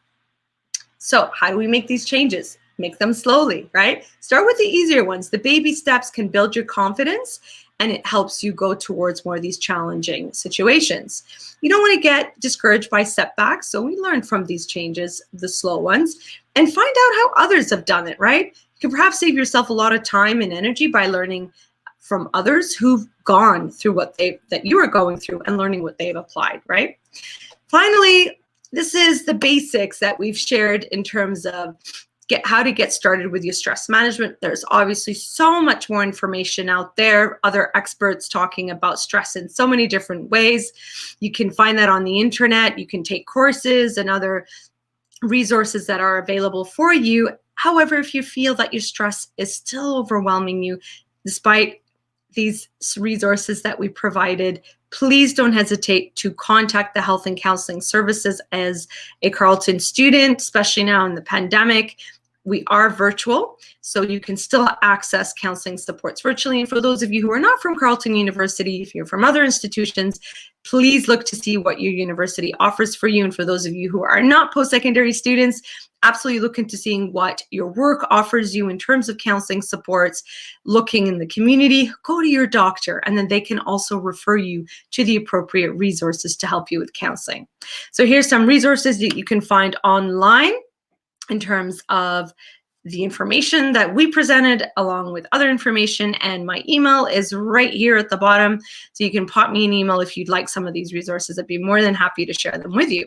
So how do we make these changes? Make them slowly, right? Start with the easier ones. The baby steps can build your confidence, and it helps you go towards more of these challenging situations. You don't want to get discouraged by setbacks. So we learn from these changes, the slow ones, and find out how others have done it, right? You can perhaps save yourself a lot of time and energy by learning from others who've gone through what that you are going through and learning what they've applied, right? Finally, this is the basics that we've shared in terms of how to get started with your stress management. There's obviously so much more information out there, other experts talking about stress in so many different ways. You can find that on the internet. You can take courses and other resources that are available for you. However, if you feel that your stress is still overwhelming you, despite these resources that we provided, please don't hesitate to contact the Health and Counseling Services as a Carleton student, especially now in the pandemic. We are virtual, so you can still access counseling supports virtually. And for those of you who are not from Carleton University, if you're from other institutions, please look to see what your university offers for you. And for those of you who are not post-secondary students, absolutely look into seeing what your work offers you in terms of counseling supports. Looking in the community, go to your doctor, and then they can also refer you to the appropriate resources to help you with counseling. So here's some resources that you can find online in terms of the information that we presented, along with other information. And my email is right here at the bottom. So you can pop me an email if you'd like some of these resources. I'd be more than happy to share them with you.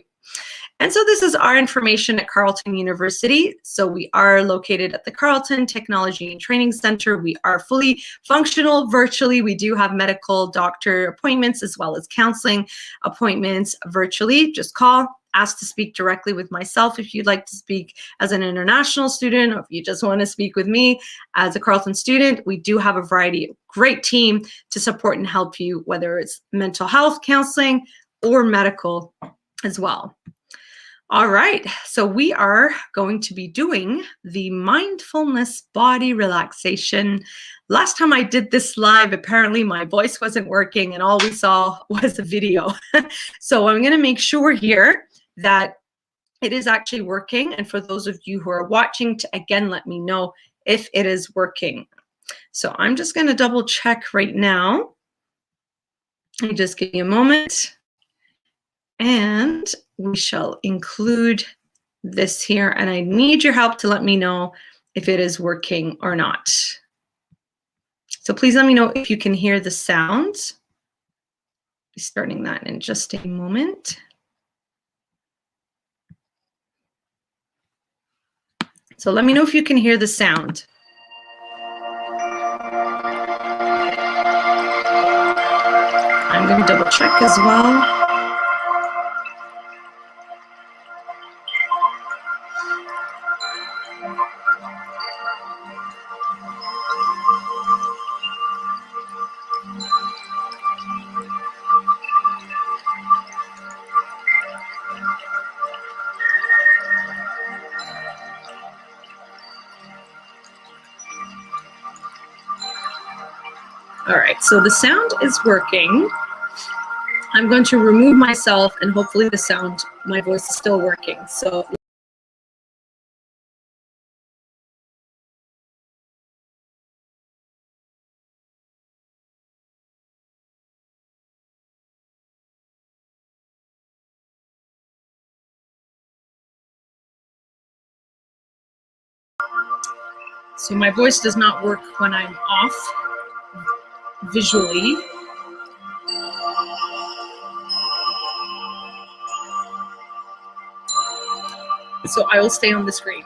And so this is our information at Carleton University. So we are located at the Carleton Technology and Training Center. We are fully functional virtually. We do have medical doctor appointments as well as counseling appointments virtually. Just call, ask to speak directly with myself if you'd like to speak as an international student, or if you just want to speak with me as a Carleton student. We do have a variety of great team to support and help you, whether it's mental health counseling or medical as well. All right, so we are going to be doing the mindfulness body relaxation. Last time I did this live, apparently my voice wasn't working and all we saw was a video. So I'm going to make sure here that it is actually working. And for those of you who are watching, to again let me know if it is working. So I'm just going to double check right now. Let me just give you a moment. And we shall include this here. And I need your help to let me know if it is working or not. So please let me know if you can hear the sound. I'll be starting that in just a moment. So let me know if you can hear the sound. I'm going to double check as well. All right, so the sound is working. I'm going to remove myself and hopefully the sound, my voice is still working. So my voice does not work when I'm off visually. So I will stay on the screen.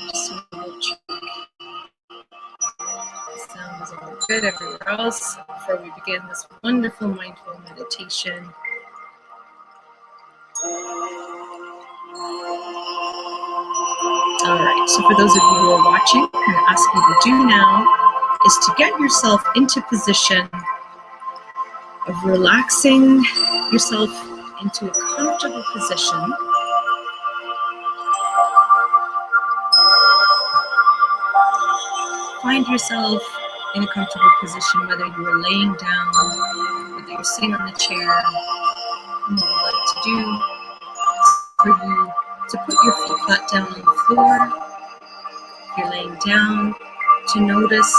Just double check. The sound is all good everywhere else before we begin this wonderful mindful meditation. All right, so for those of you who are watching, what I'm going to ask you to do now is to get yourself into position of relaxing yourself into a comfortable position. Find yourself in a comfortable position, whether you are laying down, whether you're sitting on the chair. And what I'd like to do is for you to put your feet flat down on the floor. If you're laying down, to notice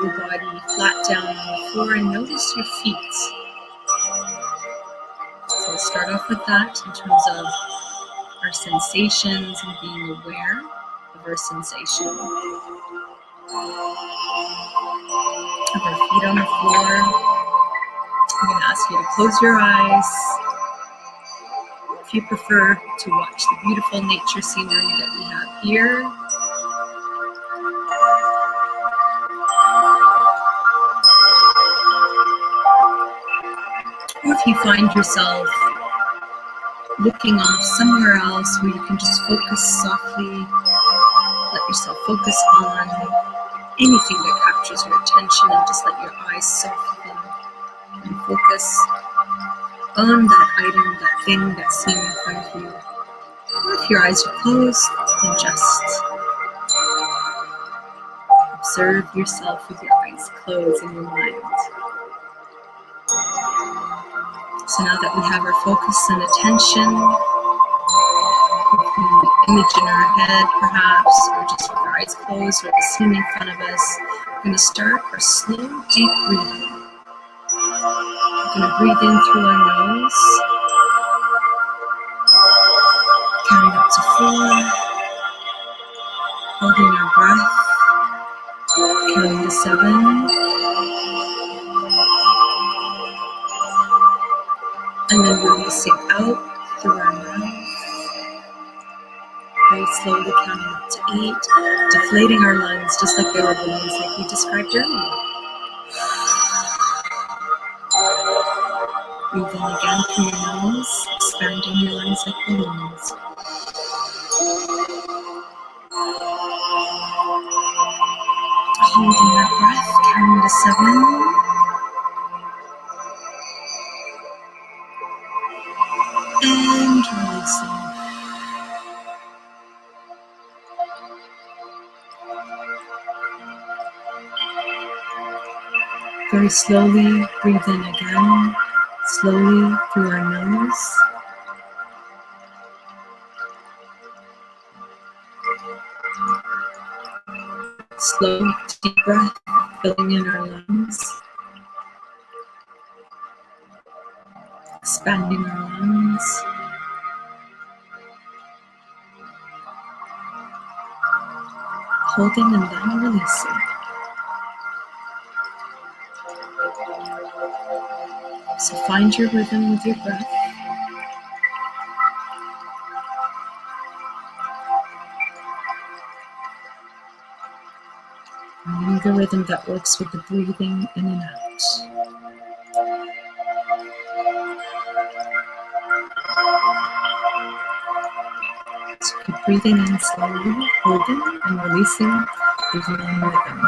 your body flat down on the floor and notice your feet. So we'll start off with that in terms of our sensations and being aware of our sensation. Of our feet on the floor. I'm going to ask you to close your eyes. If you prefer to watch the beautiful nature scenery that we have here. Or if you find yourself looking off somewhere else where you can just focus softly, let yourself focus on anything that captures your attention and just let your eyes soften and focus on that item, that thing that's seen in front of you. Or if your eyes are closed, then just observe yourself with your eyes closed in your mind. So now that we have our focus and attention, we can image in our head perhaps, or just with our eyes closed or the scene in front of us. We're going to start our slow, deep breathing. We're going to breathe in through our nose, counting up to 4, holding our breath, Counting to 7. And then releasing out through our mouth. Very slowly counting up to 8. Deflating our lungs just like they were balloons like we described earlier. Breathe in again through your nose, expanding your lungs like balloons. Holding our breath, counting to 7. And releasing. Very slowly, breathe in again, slowly through our nose. Slow, deep breath, filling in our lungs. Expanding our lungs. Holding and then releasing. So find your rhythm with your breath. Finding the rhythm that works with the breathing in and out. So keep breathing in slowly, holding and releasing with your own rhythm.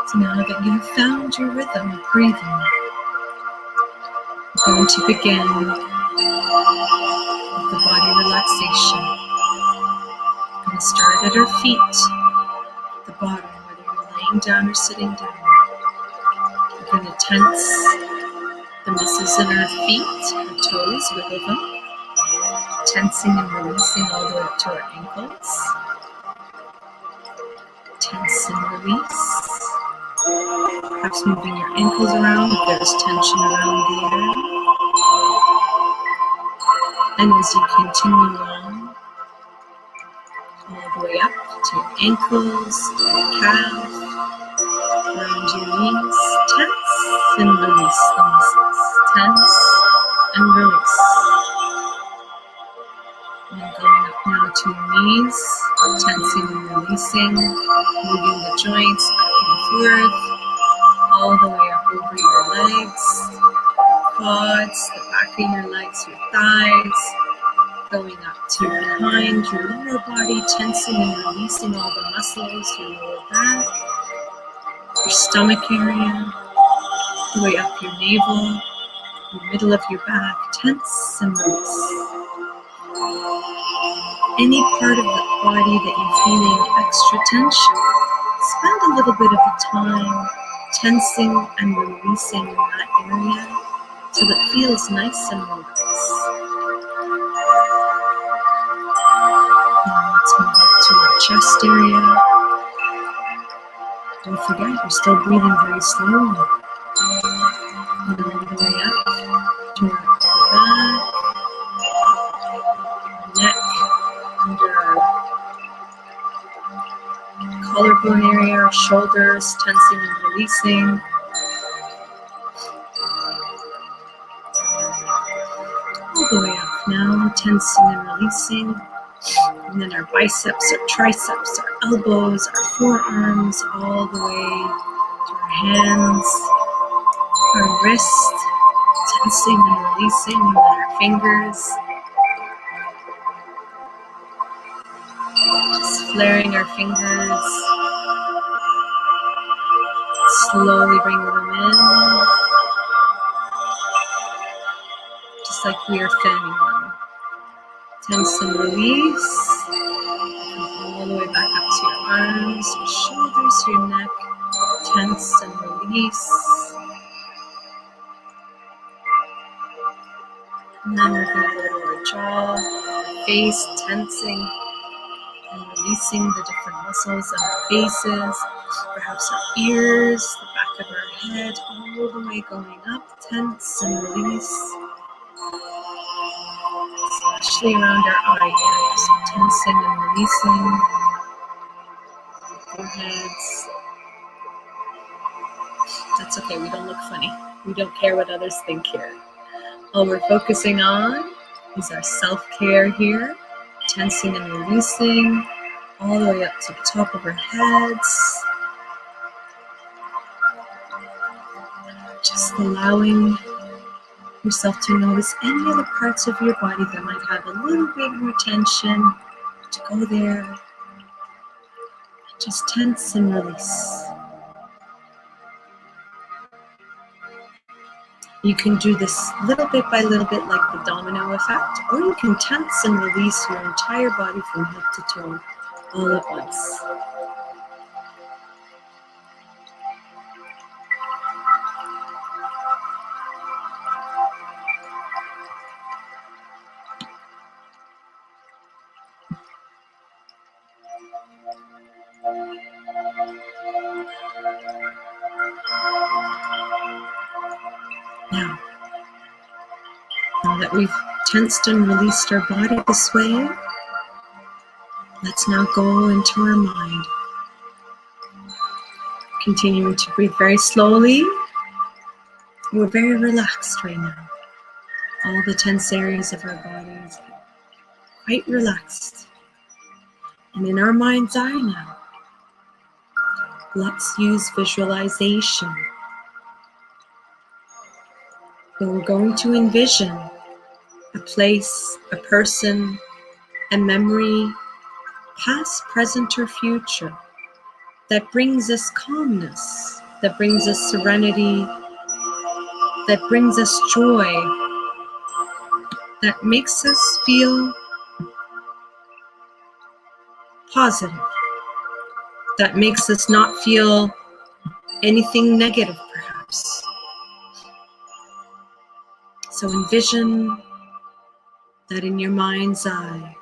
So now that you've found your rhythm of breathing, we're going to begin with the body relaxation. We're going to start at our feet, the bottom, whether you're laying down or sitting down. We're going to tense the muscles in our feet, our toes, wiggle them, tensing and releasing all the way up to our ankles. Tense and release. Perhaps moving your ankles around if there's tension around the area. And as you continue on, all the way up to your ankles, to your calf, around your knees, tense and release the muscles. Tense and release. And then going up now to your knees, tensing and releasing, moving the joints back and forth, all the way up over your legs, quads, the back of your legs, your thighs, going up to behind your lower body, tensing and releasing all the muscles, your lower back, your stomach area, all the way up your navel, the middle of your back, tense and release. Any part of the body that you're feeling extra tension, spend a little bit of the time tensing and releasing in that area so that it feels nice and relaxed. Now let's move up to our chest area. Don't forget, you're still breathing very slowly. And all the way up to our back, neck, under our collarbone area, our shoulders, tensing and releasing. All the way up now, tensing and releasing. And then our biceps, our triceps, our elbows, our forearms, all the way to our hands, our wrists, tensing and releasing, and then our fingers. Just flaring our fingers. Slowly bring them in, just like we are fanning them. Tense and release. All the way back up to your arms, your shoulders, your neck. Tense and release. And then we're going to go to our jaw, face, tensing and releasing the different muscles in our faces, perhaps our ears, the back of our head, all the way going up, tense and release, especially around our eye areas, so tensing and releasing, foreheads. That's okay, we don't look funny. We don't care what others think here. All we're focusing on is our self-care here, tensing and releasing, all the way up to the top of our heads. Just allowing yourself to notice any other parts of your body that might have a little bit more tension, to go there. Just tense and release. You can do this little bit by little bit like the domino effect, or you can tense and release your entire body from head to toe all at once. Now that we've tensed and released our body this way, let's now go into our mind. Continuing to breathe very slowly. We're very relaxed right now. All the tense areas of our bodies are quite relaxed. And in our mind's eye now, let's use visualization. Where we're going to envision a place, a person, a memory, past, present, or future, that brings us calmness, that brings us serenity, that brings us joy, that makes us feel positive, that makes us not feel anything negative, perhaps. So envision that in your mind's eye.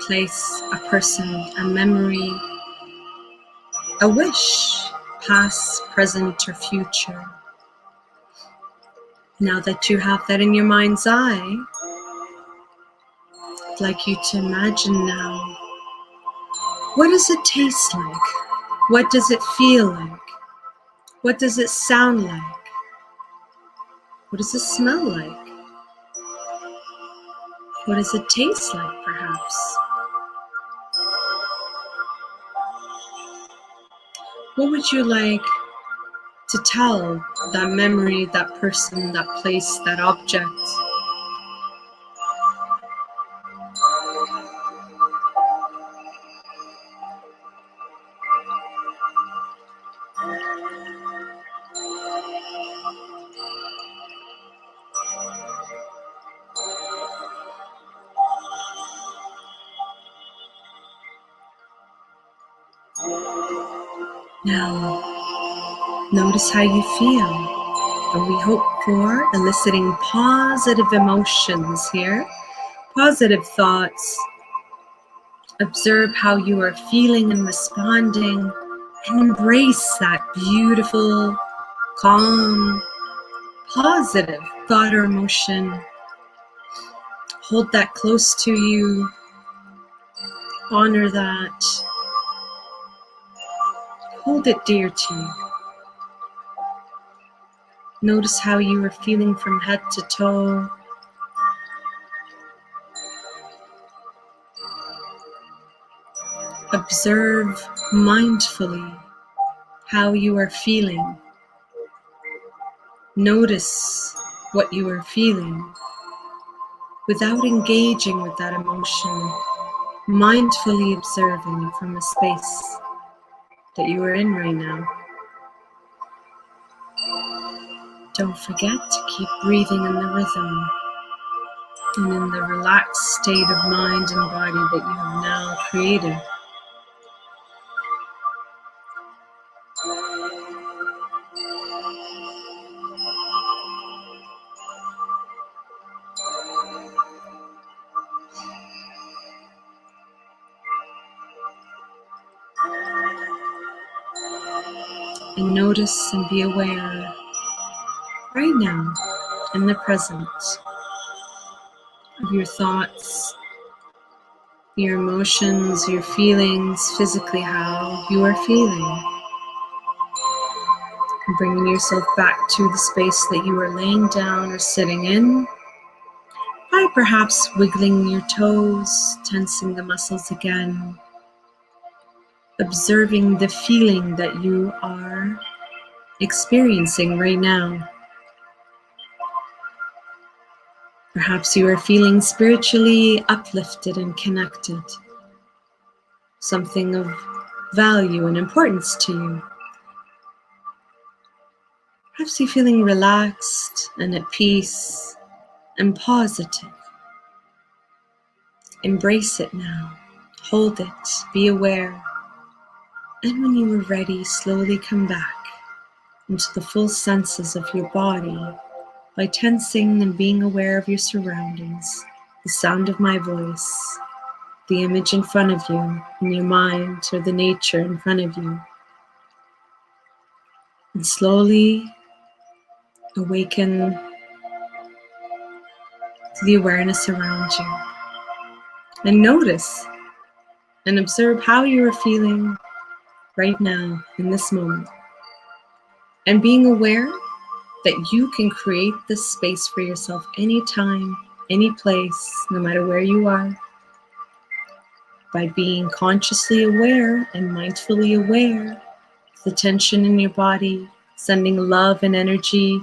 Place, a person, a memory, a wish, past, present, or future. Now that you have that in your mind's eye, I'd like you to imagine now, what does it taste like? What does it feel like? What does it sound like? What does it smell like? What does it taste like, perhaps? What would you like to tell that memory, that person, that place, that object? Now, notice how you feel. And we hope for eliciting positive emotions here, positive thoughts. Observe how you are feeling and responding, and embrace that beautiful, calm, positive thought or emotion. Hold that close to you. Honor that. Hold it dear to you. Notice how you are feeling from head to toe. Observe mindfully how you are feeling. Notice what you are feeling without engaging with that emotion, mindfully observing from a space that you are in right now. Don't forget to keep breathing in the rhythm and in the relaxed state of mind and body that you have now created. And notice and be aware right now in the present of your thoughts, your emotions, your feelings, physically how you are feeling. And bringing yourself back to the space that you are laying down or sitting in by perhaps wiggling your toes, tensing the muscles again, observing the feeling that you are experiencing right now. Perhaps you are feeling spiritually uplifted and connected, something of value and importance to you. Perhaps you're feeling relaxed and at peace and positive. Embrace it now. Hold it. Be aware. And when you are ready, slowly come back into the full senses of your body by tensing and being aware of your surroundings, the sound of my voice, the image in front of you, in your mind, or the nature in front of you. And slowly awaken to the awareness around you. And notice and observe how you are feeling right now in this moment. And being aware that you can create this space for yourself anytime, any place, no matter where you are, by being consciously aware and mindfully aware of the tension in your body, sending love and energy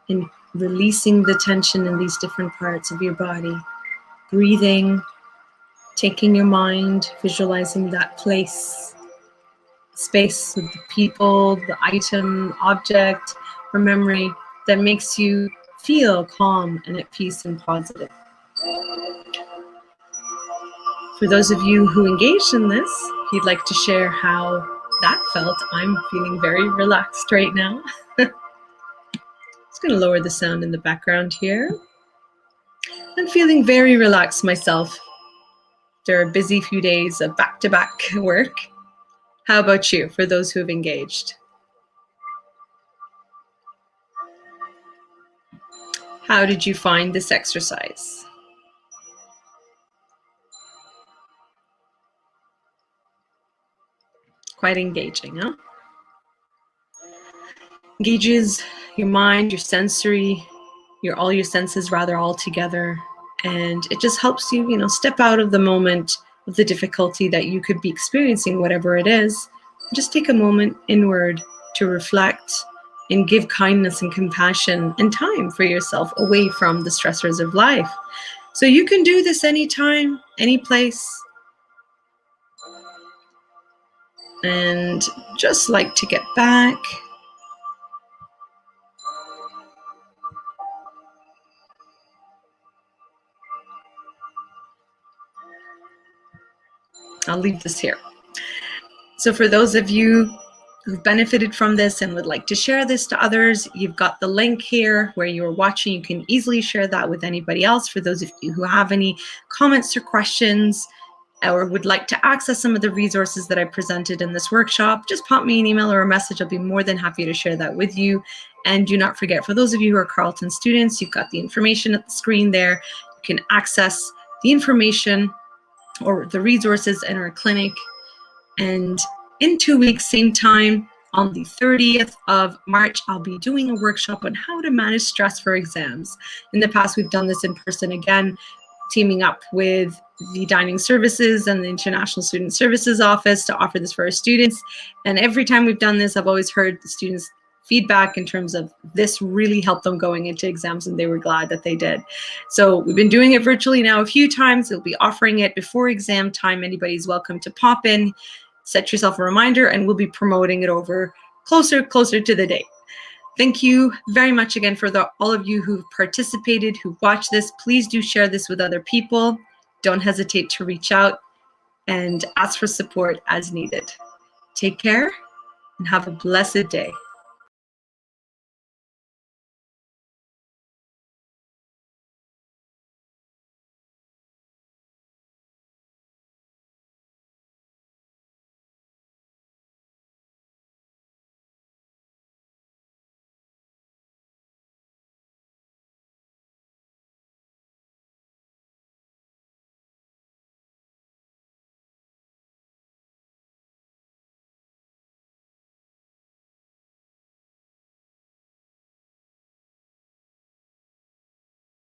and releasing the tension in these different parts of your body, breathing, taking your mind, visualizing that place, space with the people, the item, object, or memory that makes you feel calm and at peace and positive. For those of you who engaged in this, if you'd like to share how that felt, I'm feeling very relaxed right now. Just going to lower the sound in the background here. I'm feeling very relaxed myself. After a busy few days of back-to-back work. How about you, for those who have engaged? How did you find this exercise? Quite engaging, huh? Engages your mind, your sensory, all your senses rather all together. And it just helps you, step out of the moment of the difficulty that you could be experiencing, whatever it is. Just take a moment inward to reflect and give kindness and compassion and time for yourself away from the stressors of life. So you can do this anytime, any place. And just like to get back. I'll leave this here. So for those of you who've benefited from this and would like to share this to others, you've got the link here where you're watching. You can easily share that with anybody else. For those of you who have any comments or questions or would like to access some of the resources that I presented in this workshop, just pop me an email or a message. I'll be more than happy to share that with you. And do not forget, for those of you who are Carleton students, you've got the information at the screen there. You can access the information or the resources in our clinic. And in 2 weeks, same time, on the 30th of March, I'll be doing a workshop on how to manage stress for exams. In the past, we've done this in person again, teaming up with the dining services and the International Student Services Office to offer this for our students. And every time we've done this, I've always heard the students' feedback in terms of this really helped them going into exams, and they were glad that they did. So we've been doing it virtually now a few times. We'll be offering it before exam time. Anybody's welcome to pop in, set yourself a reminder, and we'll be promoting it over closer to the date. Thank you very much again for all of you who've participated, who watched this. Please do share this with other people. Don't hesitate to reach out and ask for support as needed. Take care and have a blessed day.